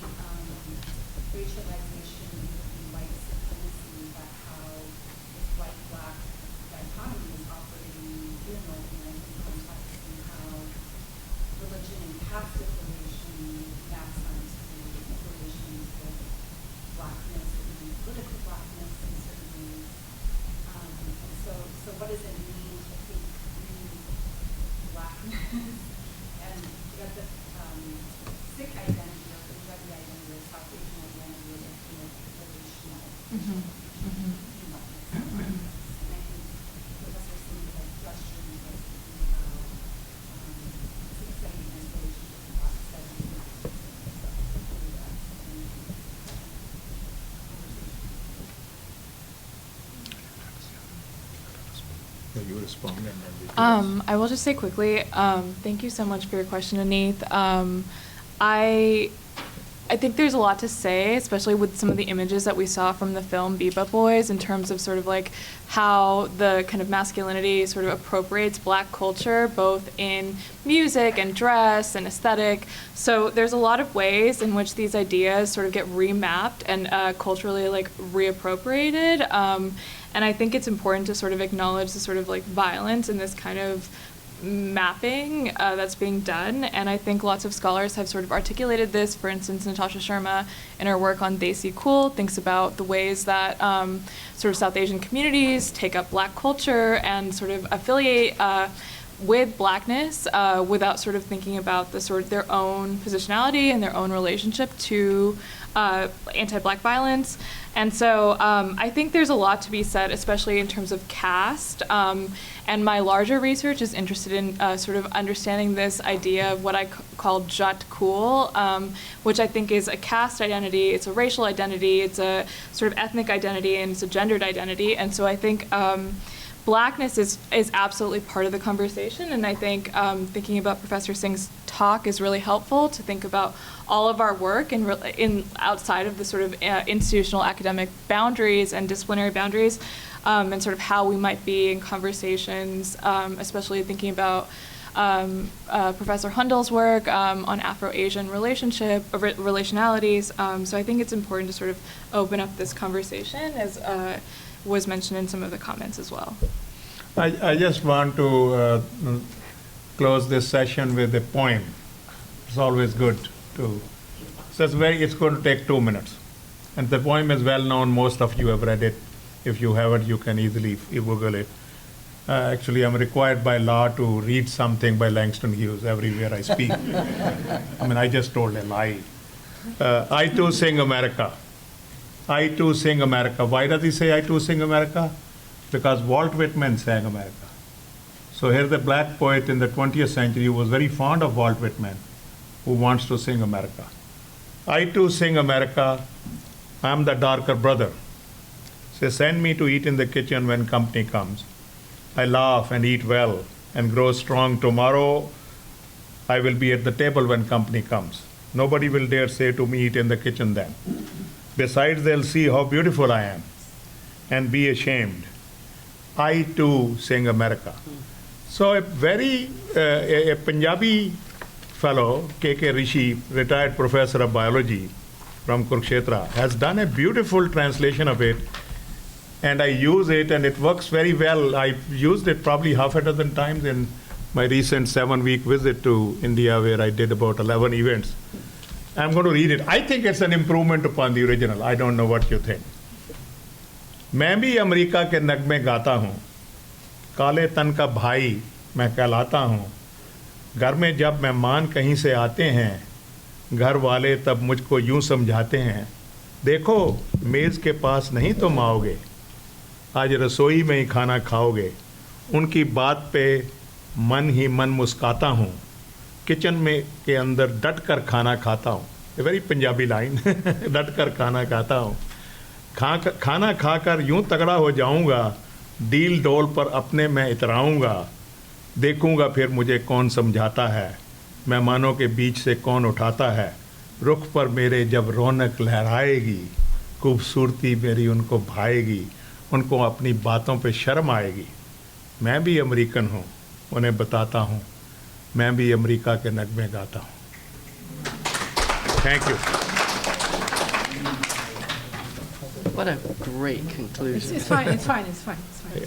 S8: racialization within white supremacy, but how this white-black dichotomy is operating in North American context, and how religion and caste affiliation maps onto affiliations with blackness and political blackness in certain ways. And so what does it mean to think through blackness and you have the Sikh identity or Punjabi identity or South Asian identity as a kind of relational blackness. And I think Professor Singh has gestured was thinking about Sikh studies and relationship to black studies.
S4: You respond and then we
S3: I will just say quickly, thank you so much for your question, Aneeth. I think there's a lot to say, especially with some of the images that we saw from the film Bebop Boys, in terms of sort of like how the kind of masculinity sort of appropriates Black culture, both in music and dress and aesthetic. So there's a lot of ways in which these ideas sort of get remapped and culturally like reappropriated. And I think it's important to sort of acknowledge the sort of like violence in this kind of mapping that's being done. And I think lots of scholars have sort of articulated this. For instance, Natasha Sharma, in her work on Desi Kul, thinks about the ways that sort of South Asian communities take up Black culture and sort of affiliate with blackness without sort of thinking about the sort of their own positionality and their own relationship to anti-black violence. And so I think there's a lot to be said, especially in terms of caste. And my larger research is interested in sort of understanding this idea of what I call Jat Kul, which I think is a caste identity, it's a racial identity, it's a sort of ethnic identity, and it's a gendered identity. And so I think blackness is absolutely part of the conversation, and I think thinking about Professor Singh's talk is really helpful to think about all of our work in outside of the sort of institutional academic boundaries and disciplinary boundaries, and sort of how we might be in conversations, especially thinking about Professor Hundel's work on Afro-Asian relationalities. So I think it's important to sort of open up this conversation, as was mentioned in some of the comments as well.
S4: I just want to close this session with a poem. It's always good to. So it's going to take 2 minutes. And the poem is well known, most of you have read it. If you haven't, you can easily Google it. Actually, I'm required by law to read something by Langston Hughes everywhere I speak. I mean, I just told a lie. I too sing America. I too sing America. Why does he say I too sing America? Because Walt Whitman sang America. So here's a black poet in the 20th century who was very fond of Walt Whitman, who wants to sing America. I too sing America. I'm the darker brother. Say, send me to eat in the kitchen when company comes. I laugh and eat well and grow strong. Tomorrow I will be at the table when company comes. Nobody will dare say to me, eat in the kitchen then. Besides, they'll see how beautiful I am and be ashamed. I too sing America. So a Punjabi fellow, K.K. Rishi, retired professor of biology from Kurukshetra, has done a beautiful translation of it, and I use it, and it works very well. I used it probably half a dozen times in my recent 7-week visit to India, where I did about 11 events. I'm going to read it. I think it's an improvement upon the original. I don't know what you think. मैं भी America के नगमे गाता हूँ, काले तन का भाई मैं कहलाता हूँ. घर में जब मेहमान कहीं से आते हैं, घर वाले तब मुझको यूं समझाते हैं, देखो मेज़ के पास नहीं तुम आओगे, आज रसोई में ही खाना खाओगे. उनकी बात पे मन ही मन मुस्काता हूँ, किचन में के अंदर डट कर खाना खाता हूँ. A very Punjabi line. डट कर खाना खाता हूँ. खाना खाकर यूं तगड़ा हो जाऊंगा, डील डोल पर अपने मैं इतराऊंगा. देखूंगा फिर मुझे कौन समझाता है, मेहमानों के बीच से कौन उठाता है. रुख पर मेरे जब रौनक लहराएगी, खूबसूरती मेरी उनको भाएगी, उनको अपनी बातों पे शर्म आएगी. मैं भी अमेरिकन हूँ, उन्हें बताता हूँ, मैं भी अमेरिका के नगमे गाता हूँ. Thank you.
S5: What a great conclusion.
S2: It's fine.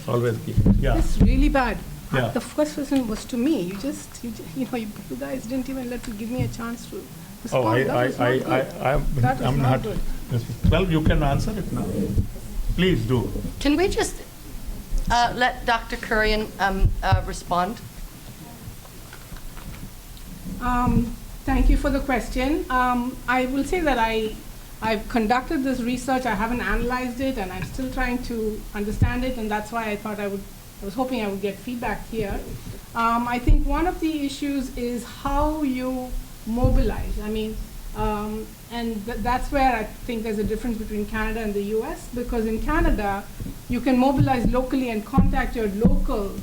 S4: Always keep. Yeah.
S2: It's really bad.
S4: Yeah.
S2: The first question was to me. You guys didn't even give me a chance to respond.
S4: Oh, I'm not
S2: good.
S4: Well, you can answer it now. Please do.
S5: Can we just let Dr. Kurien respond?
S2: Thank you for the question. I will say that I've conducted this research. I haven't analyzed it, and I'm still trying to understand it, and that's why I thought I was hoping I would get feedback here. I think one of the issues is how you mobilize. I mean, and that's where I think there's a difference between Canada and the US, because in Canada, you can mobilize locally and contact your local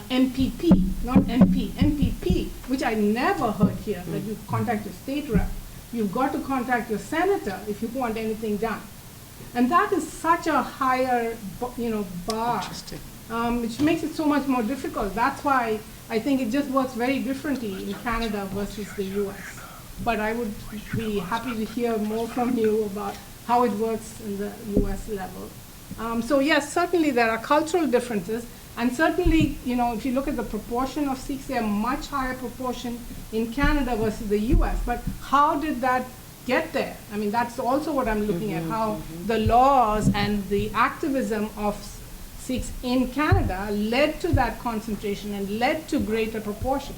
S2: MPP, not MP, MPP, which I never heard here, that you contact your state rep. You've got to contact your senator if you want anything done. And that is such a higher, bar, which makes it so much more difficult. That's why I think it just works very differently in Canada versus the US. But I would be happy to hear more from you about how it works in the US level. So yes, certainly there are cultural differences. And certainly, if you look at the proportion of Sikhs, they are much higher proportion in Canada versus the US. But how did that get there? I mean, that's also what I'm looking at, how the laws and the activism of Sikhs in Canada led to that concentration and led to greater proportion.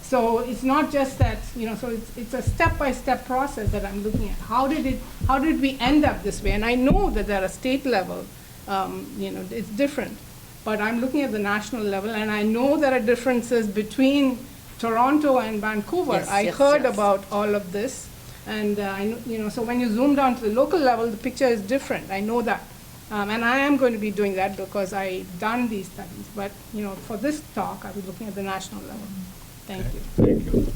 S2: So it's not just that, so it's a step-by-step process that I'm looking at. How did we end up this way? And I know that at a state level, it's different. But I'm looking at the national level, and I know there are differences between Toronto and Vancouver.
S5: Yes,
S2: I
S5: yes,
S2: heard
S5: yes.
S2: about all of this. And, so when you zoom down to the local level, the picture is different. I know that. And I am going to be doing that because I've done these studies. But, for this talk, I was looking at the national level. Thank you.
S4: Thank you.